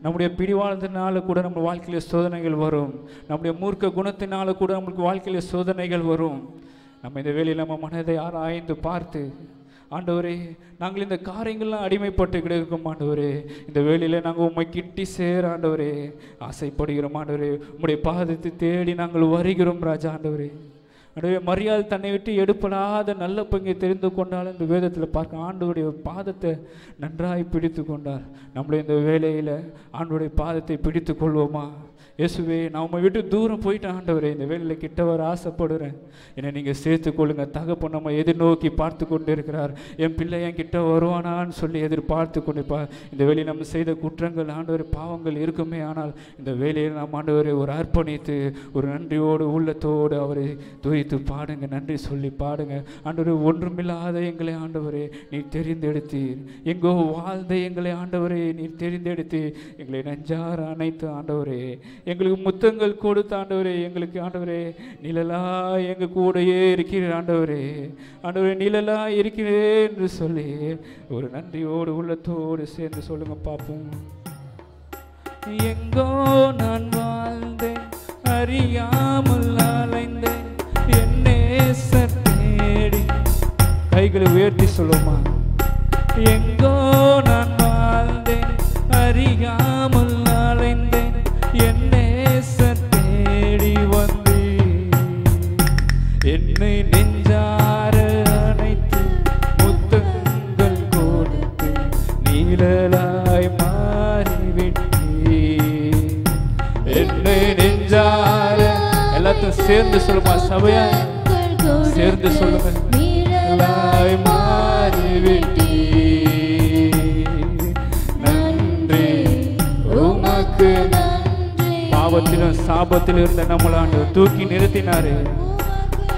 நம்முடைய பிடிவாதத்தினால கூட நம்ம வாழ்க்கையில் சோதனைகள் வரும். நம்முடைய மூர்க்க குணத்தினால கூட நம்மளுக்கு வாழ்க்கையில் சோதனைகள் வரும். நம்ம இந்த வேளையில் நம்ம மனதை ஆராய்ந்து பார்த்து, ஆண்டவரே நாங்கள் இந்த காரியங்கள்லாம் அடிமைப்பட்டு கிடக்கும் ஆண்டவரே, இந்த வேளையில் நாங்கள் உம்மை கிட்டி சேர ஆண்டவரே ஆசைப்படுகிறோம் ஆண்டவரே. உம்முடைய பாதத்தை தேடி நாங்கள் வருகிறோம் ராஜா. ஆண்டவரே ஆண்டவரே மரியாதை தன்னை விட்டு எடுப்படாத நல்ல பங்கை தெரிந்து கொண்டால் இந்த வேதத்தில் பார்க்க ஆண்டவருடைய பாதத்தை நன்றாய் பிடித்து கொண்டார். நம்மளுடைய இந்த வேளையில் ஆண்டவருடைய பாதத்தை பிடித்து கொள்வோமா? இயேசுவே நான் உம்மை விட்டு தூரம் போயிட்டேன் ஆண்டவரே, இந்த வேலையில் கிட்ட வர ஆசைப்படுறேன், என்னை நீங்கள் சேர்த்துக்கொள்ளுங்க. தகப்பன் நம்ம எதிர்நோக்கி பார்த்து கொண்டு இருக்கிறார். என் பிள்ளை என் கிட்ட வருவானான்னு சொல்லி எதிர்பார்த்து கொண்டிருப்பார். இந்த வேலையை நம்ம செய்த குற்றங்கள் ஆண்டவர் பாவங்கள் இருக்குமே, ஆனால் இந்த வேலையை நாம் ஆண்டவரை ஒரு அர்ப்பணித்து ஒரு நன்றியோடு உள்ளத்தோடு அவரை துதித்து பாடுங்க, நன்றி சொல்லி பாடுங்க. ஆண்டவரே, ஒன்றுமில்லாத எங்களை ஆண்டவரே நீர் தெரிந்தெடுத்தீர், எங்கோ வாழ்ந்த எங்களை ஆண்டவரே நீர் தெரிந்தெடுத்து எங்களை நெஞ்சார அணைத்து ஆண்டவரே எங்களுக்கு முத்தங்கள் கொடுத்த ஆண்டவரே, எங்களுக்கு ஆண்டவரே நிழலா எங்கள் கூடையே இருக்கிற ஆண்டவரே, ஆண்டவரே நிழலா இருக்கிறேன் என்று சொல்லி ஒரு நன்றியோடு உள்ளத்தோடு சேர்ந்து சொல்லுங்க பார்ப்போம். எங்கோ நான் வாழ்ந்தேன், அறியாமல் அலைந்தேன், என்னே தேடி. கைகளை உயர்த்தி சொல்லுமா. எங்கோ நான் வாழ்ந்தேன், அறியாமல் அலைந்தேன், என்னே தேடி வந்தே, என்னை நெஞ்சார அணைத்து முத்தங்கள் கொடுத்து நீழலாய் மாறிவிட்டே, என்னை நெஞ்சார. எல்லாத்தையும் சேர்ந்து சொல்லுமா, சபையா சேர்ந்து சொல்லுங்க. நீழலாய் மாறிவிட்டே, நன்றி உமக்கு. பாவத்திலும் சாபத்திலும் இருந்த நம்மளாண்டு தூக்கி நிறுத்தினாரு.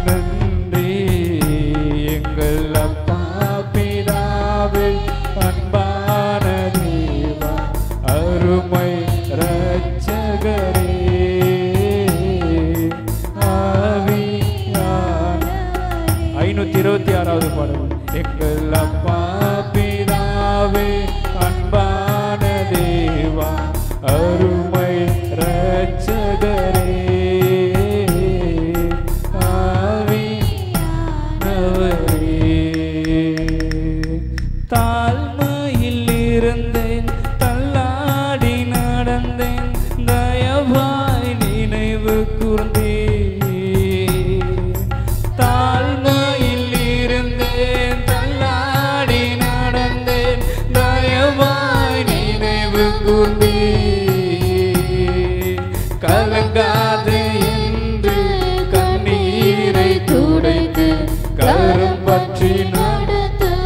நன்றி எங்கள் அப்பா பிதாவே, அன்பான தேவா, அருமை இரட்சகரே, ஆவியான. 526வது பாடல். எங்கள் அப்பா பிதாவே, அன்பான தேவா, அருமை இரட்சகரே, ஆவியானவரே. தாழ்மையில் இருந்தேன், தள்ளாடி நடந்தேன், தயவாய் நினைவு கூர்ந்தேன். தாழ்மையில் இருந்தேன், தள்ளாடி நடந்தேன், தயவாய் நினைவு கூர்ந்தேன். கலங்காதே என்று கண்ணீரை துடைத்து கரம் பற்றி நடத்துகிறேன்.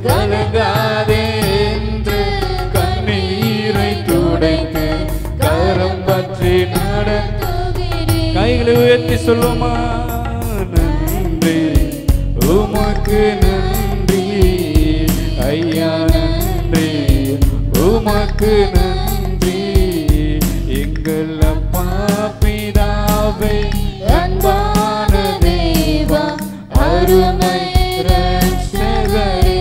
கலங்காதே என்று கண்ணீரை துடைத்து கரம் பற்றி நடத்துகிறேன். கைகளை உயர்த்தி சொல்லுமா. நன்றி உமக்கு நன்றி ஐயா, நன்றி உமக்கு நன்றி எங்கள் அப்பா பிதாவே, அன்பான தேவா, அருமை இரட்சகரே,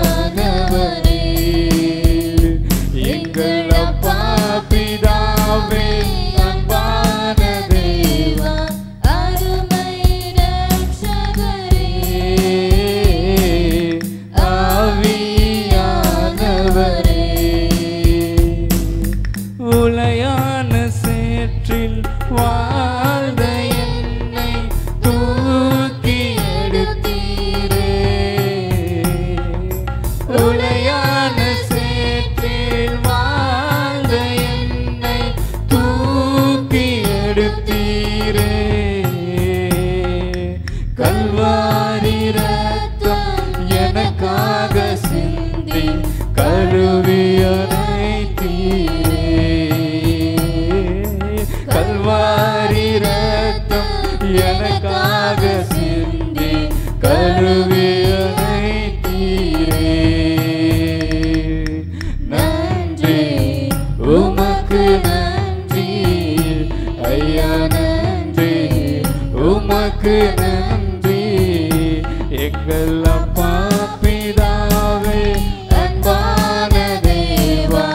ஆவியானவரே. எங்கள் அப்பா பிதாவே, அன்பான தேவா, அருமை இரட்சகரே, ஆவியானவரே. உலையான சேற்றில் வாழ்ந்த என்னை தூக்கி எடுத்தீரே, உலையான சேற்றில் வாழ்ந்த என்னை தூக்கி எடுத்தீரே. கல்வாரி ரத்தம் எனக்காக சிந்தி கழுவி அணைத்தீரே, கல்வாரி ரத்தம் எனக்காக சிந்தி கழுவி அணைத்தீரே. நன்றி உமக்கு நன்றி ஐயா, நன்றி உமக்கு நன்றி எங்கள் அப்பா பிதாவே, அன்பான தேவா,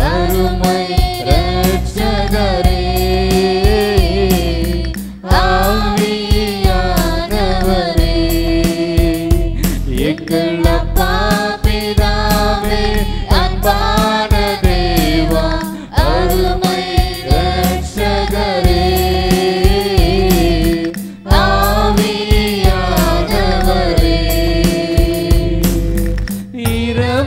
அருமை இரட்சகரே, ஆவியானவரே. எங்கள் அப்பா பிதாவே, அன்பான தேவா, அருமை இரட்சகரே, ஆவியானவரே. இரவு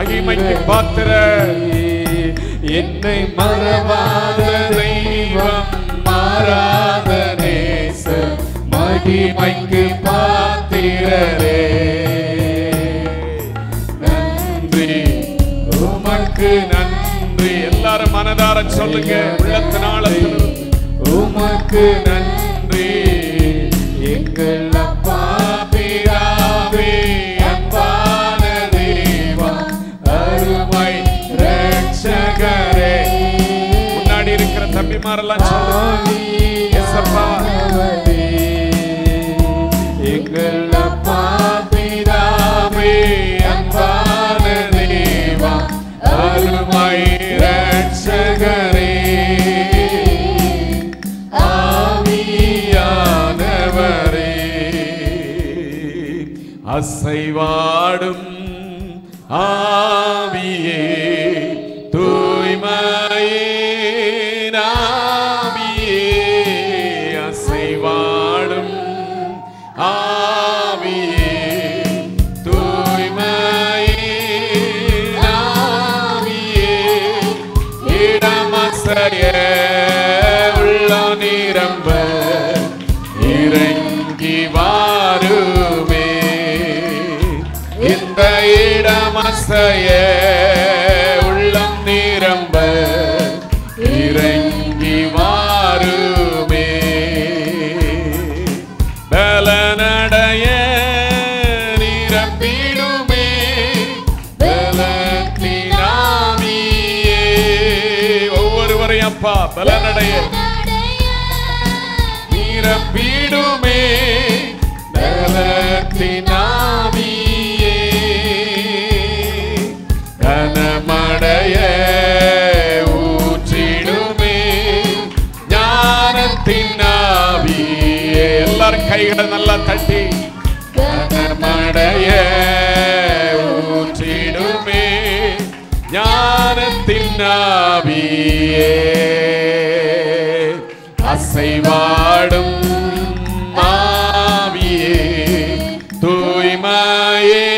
மகிமைக்கு பாத்திர என்னை மறவாத தெய்வம் மாறாத நேசர் மகிமைக்கு பாத்திரரே நன்றி உமக்கு நன்றி. எல்லாரும் மனதார சொல்லுங்க உள்ளத்தினால உமக்கு நன்றி எங்கள் அப்பா பிதாவே அன்பான தேவா அருமை ரட்சகரே. முன்னாடி இருக்கிற தம்பிமாரெல்லாம் சொல்லுங்க எஸ்அப்பா எங்கள் அப்பா பிதாவே அன்பான தேவா அருமை ரட்சகரே ஆவியானவரே அசைவாடும் ஆவியே தூய்மையின் ஆவியே அசைவாடும் ஆவியே தூய்மையின் ஆவியே இடமசைய உள்ள நிரம்ப இறங்கி வாருமே இந்த இடமசைய உள்ளம் நிரம்ப இறங்கி வாருமே பலனடைய நிரம்பிடுமே பலத்தினாமியே. ஒவ்வொருவரையும் அப்பா பலனடைய நிரம்பிடுமே பலத்தினாமியே கனமடைய ஊற்றிடுமே ஞானத்தின் ஆவியே. எல்லாரும் கைகளை நல்லா தட்டி கனமடைய ஊற்றிடுமே ஞானத்தின் ஆவியே அசைவாடும் ஆவியே தூய்மையே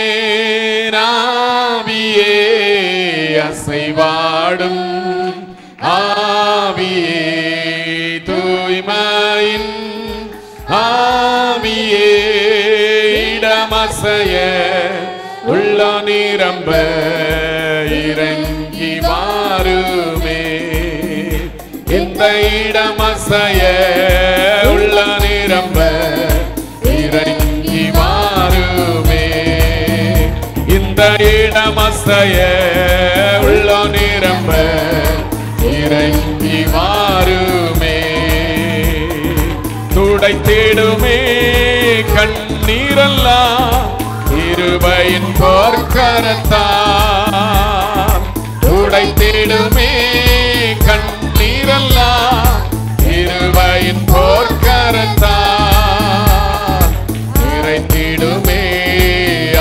ஆவியே அசைவாடும் ஆவியே தூய்மையின் ஆவியே இடமசைய உள்ள நிரம்ப இறங்கி வாருமே இந்த இடமசைய உள்ள நிரம்ப இறங்கி வாருமே இந்த இடமசைய உள்ள நிரம்ப இறங்கி வாருமே துடைத்திடுமே கண்ணீரெல்லாம் கிருபையின் போர்க்கரத்தால் துடைத்திடுமே கண்ணீரெல்லாம் கிருபையின் போர்க்கரத்தால் நிறைத்திடுமே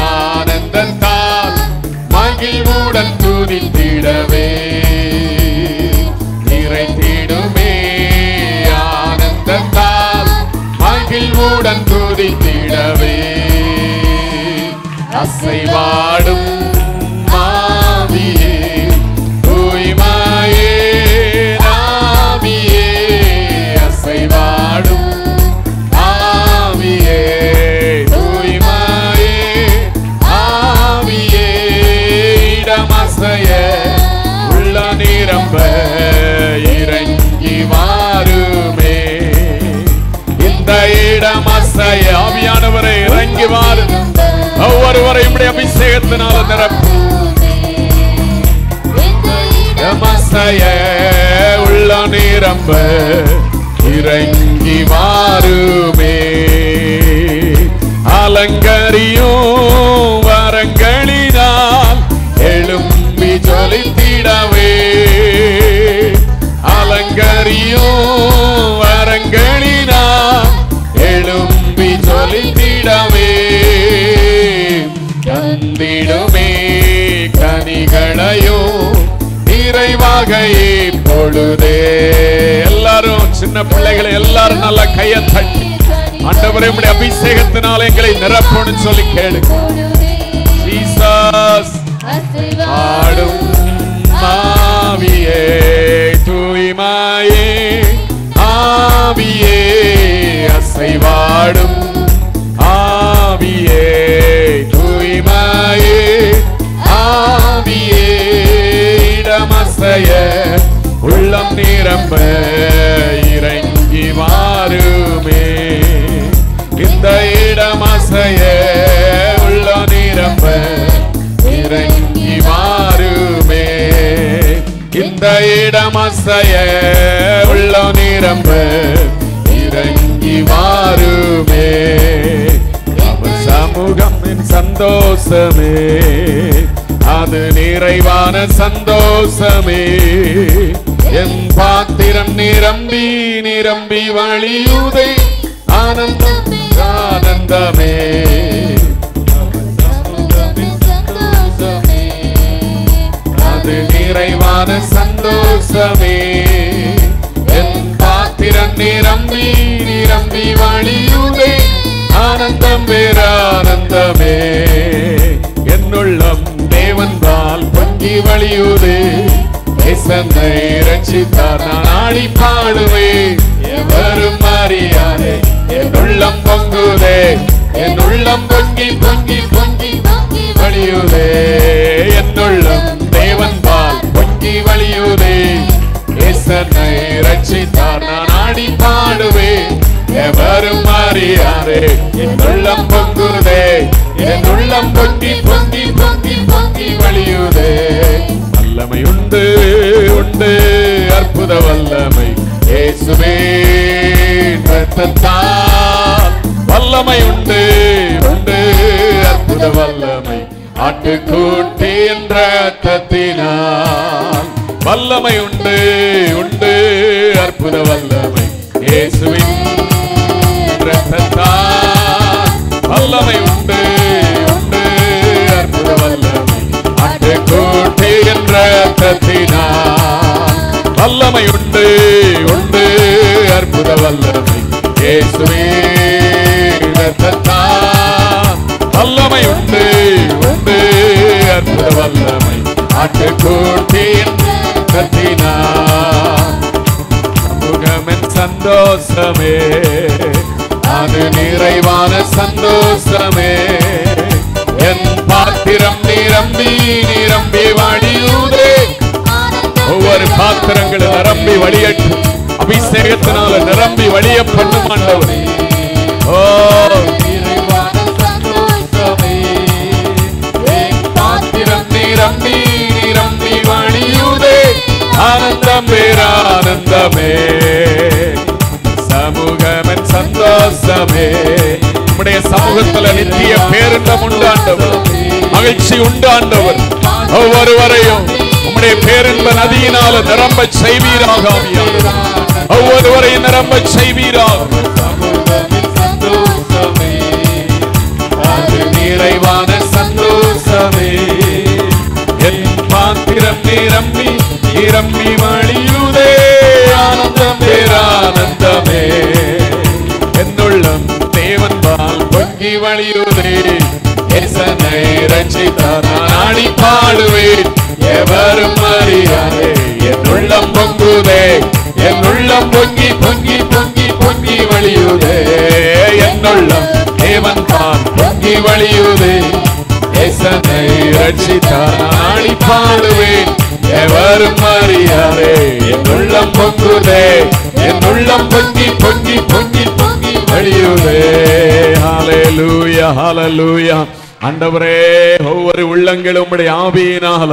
ஆனந்தத்தால் மகிழ்வுடன் துதித்திடவே நிறைத்திடுமே ஆனந்தத்தால் மகிழ்வுடன் துதித்திடவே அசைவாடும் ஆவியே தூய்மையே ஆவியே அசைவாடும் ஆவியே தூய்மையே ஆவியே இடமசைய உள்ள நிரம்ப இறங்கி வாருமே இந்த இடமசைய ஆவியானவரை இறங்கி வாரும் ஒவ்வொருவரையும் அபிஷேகத்தினால நிரப்பு இடமசைய உள்ள நிரம்ப இறங்கி வாருமே அலங்கரியும் வரங்களினால் எழும்பி ஜொலித்திடவே அலங்கரியும் வரங்களினால் எழும்பி ஜொலித்திடவே தந்திடுமே கனிகளையும் நிறைவாக இப்பொழுதே எல்லாரும் சின்ன பிள்ளைகளை எல்லாரும் நல்லா கையை தட்டி ஆண்டவரே உம்முடைய அபிஷேகத்தினால எங்களை நிரப்பணும்னு சொல்லி கேளு. ஜீசஸ் ஆடும் ஆவியே தூய்மையே ஆவியே அசைவாடும் ஆவியே தூய்மையே ஆவியே இடமசைய உள்ளம் நிரம்ப இறங்கி வாருமே இந்த இடமசைய உள்ளம் நிரம்ப இறங்கி வாருமே இந்த இடமசைய உள்ளம் நிரம்ப இறங்கி வாருமே அவர் சமூகம் என் சந்தோஷமே அது நிறைவான சந்தோஷமே என் பாத்திரம் நிரம்பி நிரம்பி வழியுதே ஆனந்தம் ஆனந்தமே அது நிறைவான சந்தோஷமே என் பாத்திரம் நிரம்பி நிரம்பி வழியுதே ஆனந்தம் பேரானந்தமே என்னுள்ளம் தேவன்பால் பொங்கி வழியுதே என்னை ரட்சித்தார் நான் ஆடி பாடுவேன் எவரும் அறியாதே என் உள்ளம் பொங்குதே என் உள்ளம் பொங்கி பொங்கி பொங்கி பொங்கி வழியுதே என்னுள்ளம் தேவன்பால் பொங்கி வழியுதே என்னை ரட்சித்தார் நான் ஆடி பாடுவேன் எவரும் அறியாதே என் உள்ளம் பொங்குதே என் உள்ளம் பொங்கி பொங்கி பொங்கி பொங்கி வழியுதே வல்லமை உண்டு உண்டு அற்புத வல்லமை இயேசுவே இரத்தத்தால் வல்லமை உண்டு உண்டு அற்புத வல்லமை ஆட்டுக்குட்டி என்ற இரத்தத்தினால் வல்லமை உண்டு உண்டு அற்புத வல்லமை இயேசுவின் இரத்தத்தால் வல்லமை உண்டு உண்டு அற்புத வல்லமை ஆட்டுக்குட்டி என்ற இரத்தத்தினால் வல்லமை உண்டு உண்டு அற்புத வல்லமை இயேசுவின் இரத்தத்தால் வல்லமை உண்டு உண்டு அற்புத வல்லமை ஆட்டுக்குட்டி என்ற இரத்தத்தினால் சமூகமென் சந்தோஷமே அது நிறைவான சந்தோஷமே என் பாத்திரம் நிரம்பி நிரம்பி வழியுதே ஒவ்வொரு பாத்திரங்களும் நிரம்பி வழியட்டும் அபிஷேகத்தினால நிரம்பி வழிய பண்ணும் ஆண்டவரே ஓ நிறைவான சந்தோஷமே என் பாத்திரம் நிரம்பி நிரம்பி வழியுதே ஆனந்தம் பேரானந்தமே சமூகமென் சந்தோஷமே உம்முடைய சமூகத்துல நித்திய பேரின்பம் உண்டாண்டவர் மகிழ்ச்சி உண்டாண்டவர் ஒவ்வொருவரையும் உம்முடைய பேரின்ப நதியினால நிரம்ப செய்வீராக ஒவ்வொருவரையும் நிரம்ப செய்வீராக சந்தோஷமே அது நிறைவான சந்தோஷமே என் பாத்திரம் நிரம்பி நிரம்பி வழியுதே ஆனந்தம் பேரானந்தமே என்னுள்ளம் தேவன்பால் பொங்கி வழியுதே என்னை ரட்சித்தார் நான் ஆடி பாடுவேன் எவரும் அறியாதே என் உள்ளம் பொங்குதே என் உள்ளம் பொங்கி பொங்கி பொங்கி பொங்கி வழியுதே என்னுள்ளம் தேவன்பால் பொங்கி வழியுதே என்னை ரட்சித்தார் நான் ஆடி பாடுவேன் எவரும் அறியாதே என் உள்ளம் பொங்குதே என் உள்ளம் பொங்கி பொங்கி பொங்கி பொங்கி வழியுதே ஹல்லேலூயா ஹல்லேலூயா ஆண்டவரே ஒவ்வொரு உள்ளங்களும் உம்முடைய ஆவியினால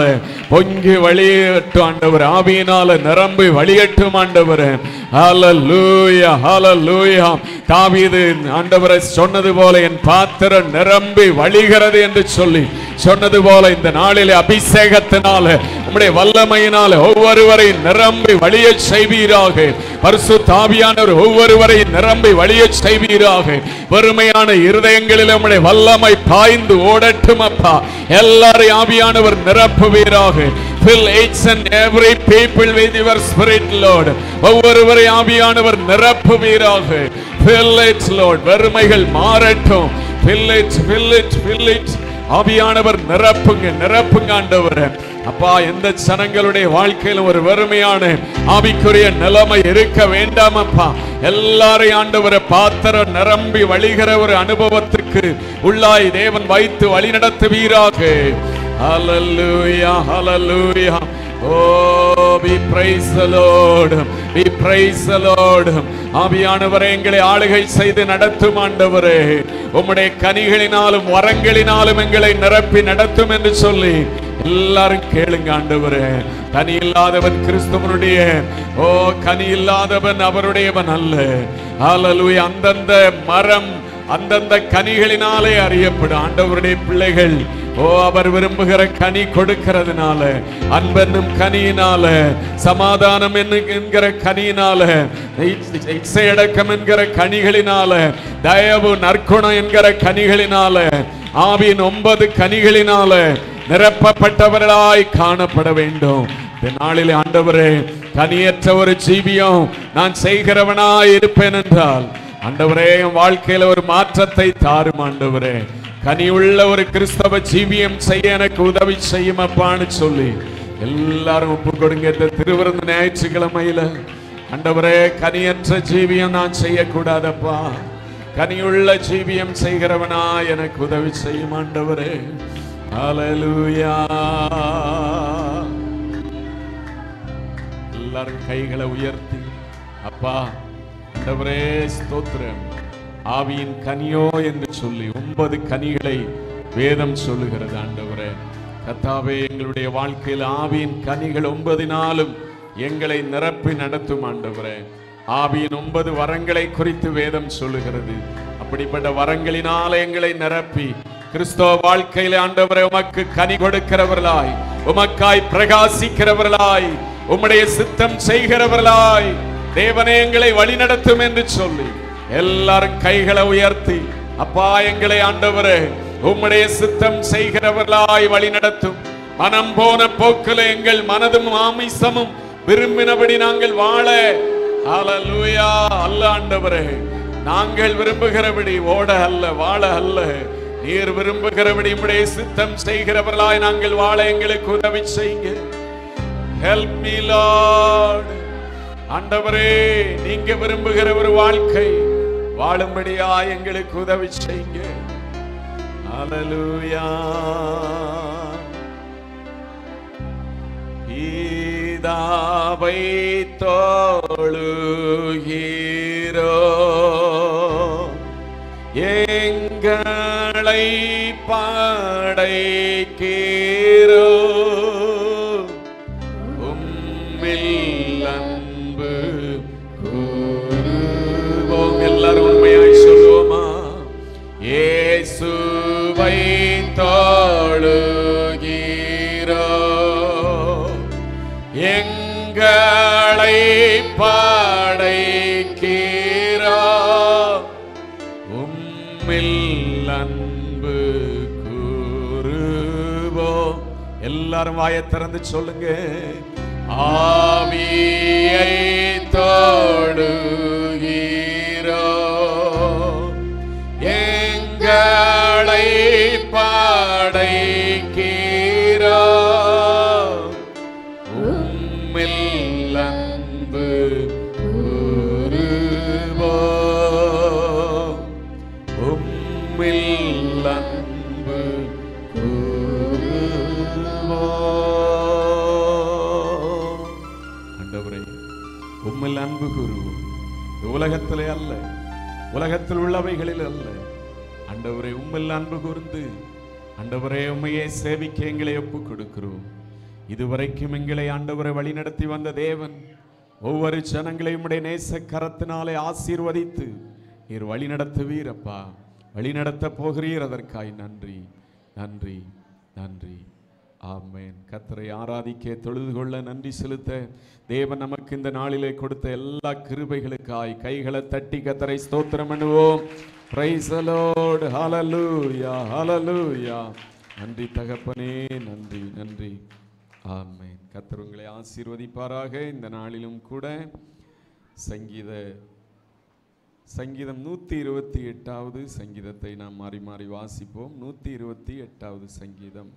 பொங்கி வழியட்டும் ஆண்டவரே ஆவியினால நிரம்பி வழியட்டும் ஆண்டவரே ஹல்லேலூயா ஹல்லேலூயா தாவீது ஆண்டவரே சொன்னது போல என் பாத்திரம் நிரம்பி வழிகிறது என்று சொல்லி சொன்னது போல இந்த நாளிலே அபிஷேகத்தினால உம்முடைய வல்லமையினால ஒவ்வொருவரையும் நிரம்பி வழிய செய்வீராக பரிசுத்த ஆவியானவர் ஒவ்வொருவரையும் நிரம்பி வழிய செய்வீராக வறுமையான இருதயங்களில் உம்முடைய வல்லமை பாய்ந்து ஓடட்டும் அப்பா எல்லாரையும் ஆவியானவர் நிரப்புவீராக fill each and every people with your spirit Lord ஒவ்வொருவரை ஆவியானவர் நிரப்புவீராக fill it Lord வறுமைகள் மாறட்டும் fill it fill it fill it ஆவியானவர் நிரப்புங்க, நிரப்புங்க ஆண்டவரே. அப்பா, எந்த ஜனங்களுடைய வாழ்க்கையிலும் ஒரு வெறுமையான ஆவிக்குரிய நிலைமை இருக்க வேண்டாம் அப்பா. எல்லாரையும் ஆண்டவரை பாத்திரம் நிரம்பி வழிகிற ஒரு அனுபவத்துக்கு உள்ளாய் தேவன் வைத்து வழி நடத்துவீராக. ஹல்லேலூயா, ஹல்லேலூயா. Oh, we praise the Lord, we praise the Lord. ஆவியானவரே, எங்களை ஆளுகை செய்து நடத்தும் ஆண்டவரே. உம்முடைய கனிகளினாலும் வரங்களினாலும் எங்களை நிரப்பி நடத்தும் என்று சொல்லி எல்லாரும் கேளுங்க ஆண்டவரே. கனி இல்லாதவன் கிறிஸ்துவனுடைய கனி இல்லாதவன் அவருடையவன் அல்ல. ஹல்லேலூயா. அந்தந்த மரம் அந்தந்த கனிகளினாலே அறியப்படும் ஆண்டவருடைய பிள்ளைகள். அவர் விரும்புகிற கனி கொடுக்கிறதுனால, அன்பென்னும் கனியினால, சமாதானம் என்கிற கனியினால, இச்சையடக்கம் என்கிற கனிகளினால, தயவு நற்குணம் என்கிற கனிகளினால, ஆவியின் 9 கனிகளினால நிரப்பப்பட்டவர்களாய் காணப்பட வேண்டும். இந்த நாளிலே ஆண்டவரே, கனியற்ற ஒரு ஜீவியம் நான் செய்கிறவனாய் இருப்பேன் என்றால் ஆண்டவரே, என் வாழ்க்கையில ஒரு மாற்றத்தை தாரும் ஆண்டவரே. கனியுள்ள ஒரு கிறிஸ்தவ ஜீவியம் செய்ய எனக்கு உதவி செய்யும் அப்பான்னு சொல்லி எல்லாரும் ஒப்பு கொடுங்க. இந்த திருவிருந்து ஞாயிற்றுக்கிழமையில ஆண்டவரே, கனியற்ற ஜீவியம் நான் செய்யக்கூடாதப்பா. கனியுள்ள ஜீவியம் செய்கிறவனா எனக்கு உதவி செய்யும் ஆண்டவரே. ஹல்லேலூயா. எல்லாரும் கைகளை உயர்த்தி, அப்பா ஆண்டவரே ஸ்தோத்திரம். ஆவியின் கனியோ என்று சொல்லி 9 கனிகளை வேதம் சொல்லுகிறது ஆண்டவரே. கர்த்தாவே, எங்களுடைய வாழ்க்கையில் ஆவியின் கனிகள் 9 எங்களை நிரப்பி நடத்தும் ஆண்டவரே. ஆவியின் 9 வரங்களை குறித்து வேதம் சொல்லுகிறது. அப்படிப்பட்ட வரங்களினால எங்களை நிரப்பி கிறிஸ்தவ வாழ்க்கையில ஆண்டவரே உமக்கு கனி கொடுக்கிறவர்களாய், உமக்காய் பிரகாசிக்கிறவர்களாய், உம்முடைய சித்தம் செய்கிறவர்களாய் தேவனே எங்களை வழி நடத்தும் என்று சொல்லி எல்லாரும் கைகளை உயர்த்தி, அப்பா எங்களை ஆண்டவரே உம்முடைய சித்தம் செய்கிறவர்களாய் வழி நடத்தும். மனம் போன போக்கில எங்கள் மனதும் மாமிசமும் விரும்பினபடி நாங்கள் வாழ. ஹல்லேலூயா. அல்ல ஆண்டவரே, நாங்கள் விரும்புகிறபடி ஓட அல்ல, வாழ அல்ல, நீர் விரும்புகிறபடி உம்முடைய சித்தம் செய்கிறவர்களாய் நாங்கள் வாழ எங்களுக்கு உதவி செய்யுங்க. Help me Lord. ஆண்டவரே, நீங்க விரும்புகிற ஒரு வாழ்க்கை வாழும்படியா எங்களுக்கு உதவி செய்யுங்க. ஹல்லேலூயா. ஈதாவை தோளுகிறோ, எங்களை படைக்கிறோ, அன்பு கூறுவோம். எல்லாரும் உண்மையாய் சொல்லுவோமா? இயேசுவை தோளுகிறோ, எங்களை படைக்கிறோ, உம்மில் அன்பு கூறுவோம். எல்லாரும் வாயை திறந்து சொல்லுங்க. ஆவியை தோடுகிறோ, எங்களை படைக்கிறோ, உம்மில் அன்பு கூறுவோம், உம்மில் அன்பு உம்மில் அன்பு கூறுவோம். உலகத்திலே அல்ல, உலகத்தில் உள்ளவைகளில் அல்ல ஆண்டவரே, உம்மில் அன்பு கூர்ந்து ஆண்டவரே உம்மையே சேவிக்க எங்களை ஒப்பு கொடுக்கிறோம். இதுவரைக்கும் எங்களை ஆண்டவரை வழி நடத்தி வந்த தேவன் ஒவ்வொரு ஜனங்களையும் உம்முடைய நேச கரத்தினாலே ஆசீர்வதித்து நீர் வழி நடத்துவீரப்பா, வழி நடத்த போகிறீர். அதற்காய் நன்றி, நன்றி, நன்றி. ஆமென். கர்த்தரை ஆராதிக்க, தொழுது கொள்ள, நன்றி செலுத்த தேவன் நமக்கு இந்த நாளிலே கொடுத்த எல்லா கிருபைகளுக்காய் கைகளை தட்டி கர்த்தரை ஸ்தோத்திரம் பண்ணுவோம். Praise the lord. Hallelujah, hallelujah. நன்றி தகப்பனே, நன்றி, நன்றி. ஆமென். கர்த்தர் உங்களை ஆசீர்வதிப்பாராக. இந்த நாளிலும் கூட சங்கீத சங்கீதம் 128வது சங்கீதத்தை நாம் மாறி மாறி வாசிப்போம். 128வது சங்கீதம்.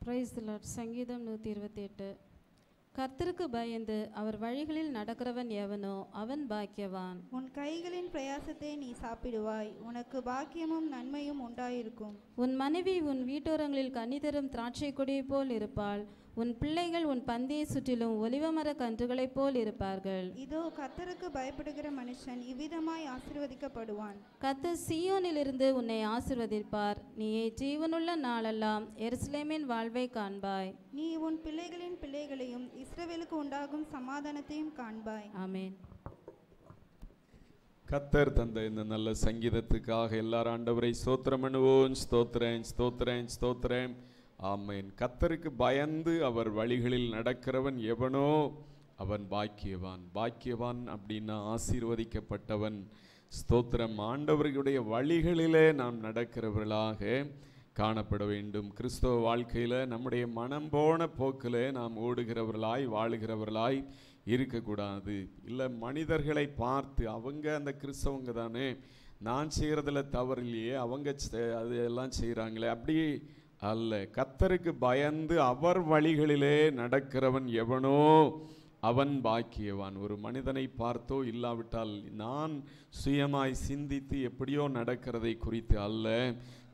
Price the Lord. சங்கீதம் 128. கர்த்தருக்கு பயந்து அவர் வழிகளில் நடக்கிறவன் எவனோ அவன் பாக்கியவான். உன் கைகளின் பிரயாசத்தை நீ சாப்பிடுவாய், உனக்கு பாக்கியமும் நன்மையும் உண்டாயிருக்கும். உன் மனைவி உன் வீட்டோரங்களில் கனி தரும் திராட்சை கொடியை போல் இருப்பாள். உன் பிள்ளைகள் உன் பந்தியை சுற்றிலும் ஒலிவமர கன்றுகளைப் போல் இருப்பார்கள். இதோ கர்த்தருக்கு பயப்படுகிற மனுஷன் இவ்விதமாய் ஆசீர்வதிக்கப்படுவான். கர்த்தர் சீயோனிலிருந்து உன்னை ஆசீர்வதிப்பார். நீயே ஜீவனுள்ள நாளெல்லாம் எருசலேமின் வாழ்வை காண்பாய். நீ உன் பிள்ளைகளின் பிள்ளைகளையும் இஸ்ரவேலுக்கு உண்டாகும் சமாதானத்தையும் காண்பாய். ஆமென். கர்த்தர் தந்த இந்த நல்ல சங்கீதத்துக்காக எல்லாரும் ஆண்டவரை ஸ்தோத்திரம் பண்ணுவோம். ஸ்தோத்திரம் ஸ்தோத்திரம் ஸ்தோத்திரம். ஆமென். கர்த்தருக்கு பயந்து அவர் வழிகளில் நடக்கிறவன் எவனோ அவன் பாக்கியவான். பாக்கியவான் அப்படின்னா ஆசீர்வதிக்கப்பட்டவன். ஸ்தோத்திரம். ஆண்டவர்களுடைய வழிகளிலே நாம் நடக்கிறவர்களாக காணப்பட வேண்டும். கிறிஸ்தவ வாழ்க்கையில் நம்முடைய மனம் போன போக்கில் நாம் ஓடுகிறவர்களாய் வாழுகிறவர்களாய் இருக்கக்கூடாது. இல்லை மனிதர்களை பார்த்து அவங்க அந்த கிறிஸ்தவங்க தானே, நான் செய்கிறதில் தவறு இல்லையே, அவங்க அது எல்லாம் செய்கிறாங்களே, அப்படி அல்ல. கர்த்தருக்கு பயந்து அவர் வழிகளிலே நடக்கிறவன் எவனோ அவன் பாக்கியவான். ஒரு மனிதனை பார்த்தோ இல்லாவிட்டால் நான் சுயமாய் சிந்தித்து எப்படியோ நடக்கிறதை குறித்து அல்ல,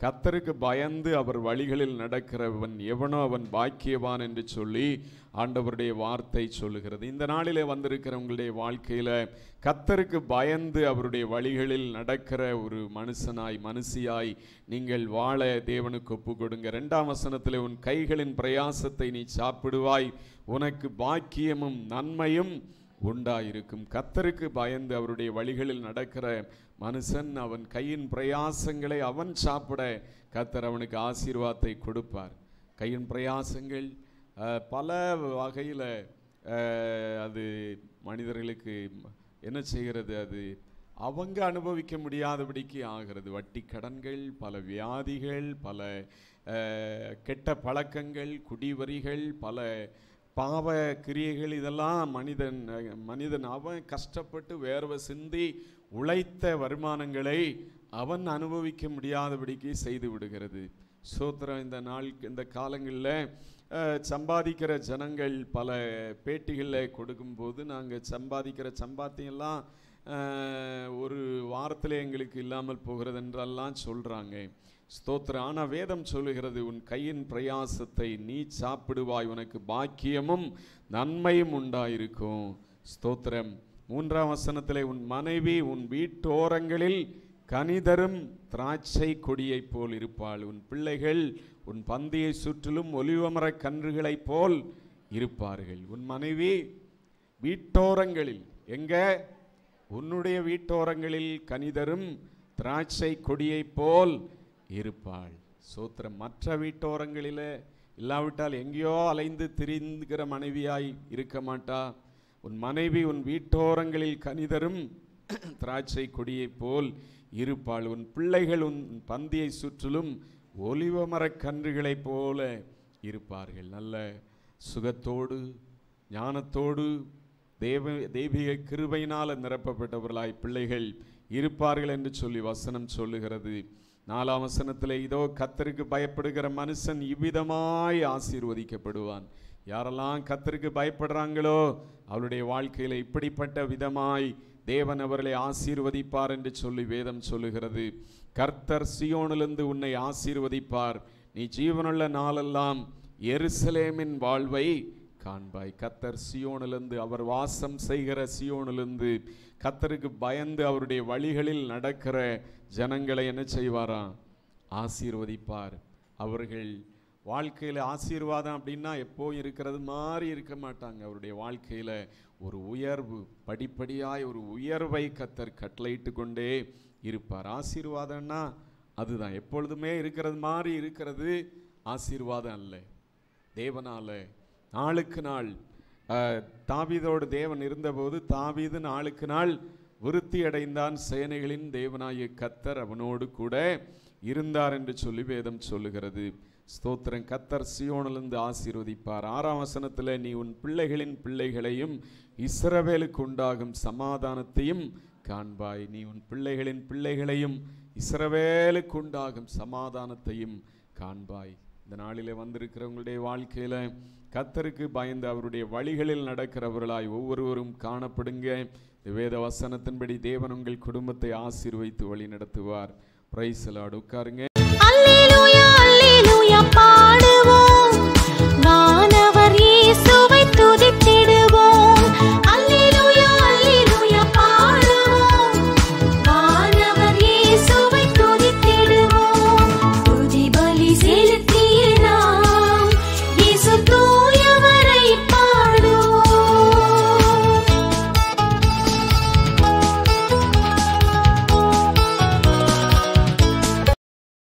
கர்த்தருக்கு பயந்து அவர் வழிகளில் நடக்கிறவன் எவனோ அவன் பாக்கியவான் என்று சொல்லி ஆண்டவருடைய வார்த்தை சொல்லுகிறது. இந்த நாளிலே வந்திருக்கிற உங்களுடைய வாழ்க்கையில் கர்த்தருக்கு பயந்து அவருடைய வழிகளில் நடக்கிற ஒரு மனுஷியாய் நீங்கள் வாழ தேவனுக்கு ஒப்பு கொடுங்க. 2ஆம் வசனத்தில் உன் கைகளின் பிரயாசத்தை நீ சாப்பிடுவாய், உனக்கு பாக்கியமும் நன்மையும் உண்டாயிருக்கும். கர்த்தருக்கு பயந்து அவருடைய வழிகளில் நடக்கிற மனுஷன் அவன் கையின் பிரயாசங்களை அவன் சாப்பிட கர்த்தர் அவனுக்கு ஆசீர்வாதத்தை கொடுப்பார். கையின் பிரயாசங்கள் பல வகையில் அது மனிதர்களுக்கு என்ன செய்கிறது, அது அவங்க அனுபவிக்க முடியாதபடிக்கு ஆகிறது. வட்டி கடன்கள், பல வியாதிகள், பல கெட்ட பழக்கங்கள், குடிவரிகள், பல பாவ கிரியைகள், இதெல்லாம் மனிதன் அவன் கஷ்டப்பட்டு வேர்வை சிந்தி உழைத்த வருமானங்களை அவன் அனுபவிக்க முடியாதபடிக்கு செய்து விடுகிறது. சோத்திரம். இந்த காலங்களில் சம்பாதிக்கிற ஜனங்கள் பல பேட்டிகளில் கொடுக்கும்போது நாங்கள் சம்பாதிக்கிற சம்பாத்தியெல்லாம் ஒரு வாரத்தில் எங்களுக்கு இல்லாமல் போகிறது என்றெல்லாம் சொல்கிறாங்க. ஸ்தோத்திரம். ஆனால் வேதம் சொல்லுகிறது உன் கையின் பிரயாசத்தை நீ சாப்பிடுவாய், உனக்கு பாக்கியமும் நன்மையும் உண்டாயிருக்கும். ஸ்தோத்திரம். 3ஆம் வசனத்திலே உன் மனைவி உன் வீட்டோரங்களில் கனிதரும் திராட்சை கொடியைப் போல் இருப்பாள், உன் பிள்ளைகள் உன் பந்தியை சுற்றிலும் ஒலிவமர கன்றுகளைப் போல் இருப்பார்கள். உன் மனைவி வீட்டோரங்களில், எங்க? உன்னுடைய வீட்டோரங்களில் கனிதரும் திராட்சை கொடியைப் போல் இருப்பாள். சோத்திரம். மற்ற வீட்டோரங்களில் இல்லாவிட்டால் எங்கேயோ அலைந்து திரிந்துகிற மனைவியாய் இருக்க மாட்டா. உன் மனைவி உன் வீட்டோரங்களில் கனிதரும் திராட்சை கொடியைப் போல் இருப்பாள், உன் பிள்ளைகள் உன் பந்தியை சுற்றிலும் ஒலிவமரக் கன்றுகளைப் போல இருப்பார்கள். நல்ல சுகத்தோடு ஞானத்தோடு தெய்வீக கிருபையினால் நிரப்பப்பட்டவர்களாய் பிள்ளைகள் இருப்பார்கள் என்று சொல்லி வசனம் சொல்லுகிறது. 4ஆம் வசனத்தில் இதோ கர்த்தருக்கு பயப்படுகிற மனுஷன் இவ்விதமாய் ஆசீர்வதிக்கப்படுவான். யாரெல்லாம் கர்த்தருக்கு பயப்படுறாங்களோ அவருடைய வாழ்க்கையில் இப்படிப்பட்ட விதமாய் தேவன் அவர்களை ஆசீர்வதிப்பார் என்று சொல்லி வேதம் சொல்லுகிறது. கர்த்தர் சீயோனிலிருந்து உன்னை ஆசீர்வதிப்பார், நீ ஜீவனுள்ள நாளெல்லாம் எருசலேமின் வாழ்வை காண்பாய். கர்த்தர் சீயோனிலிருந்து, அவர் வாசம் செய்கிற சீயோனிலிருந்து கர்த்தருக்கு பயந்து அவருடைய வழிகளில் நடக்கிற ஜனங்களை என்ன செய்வாராம்? ஆசீர்வதிப்பார். அவர்கள் வாழ்க்கையில் ஆசீர்வாதம் அப்படின்னா எப்போ இருக்கிறது மாதிரி இருக்க மாட்டாங்க. அவருடைய வாழ்க்கையில் ஒரு உயர்வு, படிப்படியாய் ஒரு உயர்வை கர்த்தர் கட்டளையிட்டு கொண்டே இருப்பார். ஆசீர்வாதம்னா அதுதான் எப்பொழுதுமே இருக்கிறது மாதிரி இருக்கிறது ஆசீர்வாதம் அல்ல. தேவனால நாளுக்கு நாள் தாவீதோடு தேவன் இருந்தபோது தாவீது நாளுக்கு நாள் விருத்தி அடைந்தான். சேனைகளின் தேவனாகிய கர்த்தர் அவனோடு கூட இருந்தார் என்று சொல்லி வேதம் சொல்லுகிறது. ஸ்தோத்திரம். கர்த்தர் சீயோனிலிருந்து ஆசீர்வதிப்பார். 6ஆம் வசனத்தில் நீ உன் பிள்ளைகளின் பிள்ளைகளையும் இஸ்ரவேலுக்கு உண்டாகும் சமாதானத்தையும் காண்பாய். நீ உன் பிள்ளைகளின் பிள்ளைகளையும் இஸ்ரவேலுக்கு உண்டாகும் சமாதானத்தையும் காண்பாய். இந்த நாளிலே வந்திருக்கிறவங்களுடைய வாழ்க்கையில கர்த்தருக்கு பயந்து அவருடைய வழிகளில் நடக்கிறவர்களாய் ஒவ்வொருவரும் காணப்படுங்க. இந்த வேத வசனத்தின்படி தேவன் உங்கள் குடும்பத்தை ஆசீர்வதித்து வழி நடத்துவார். Price the Lord. உட்காருங்க. அல்லேலூயா அல்லேலூயா.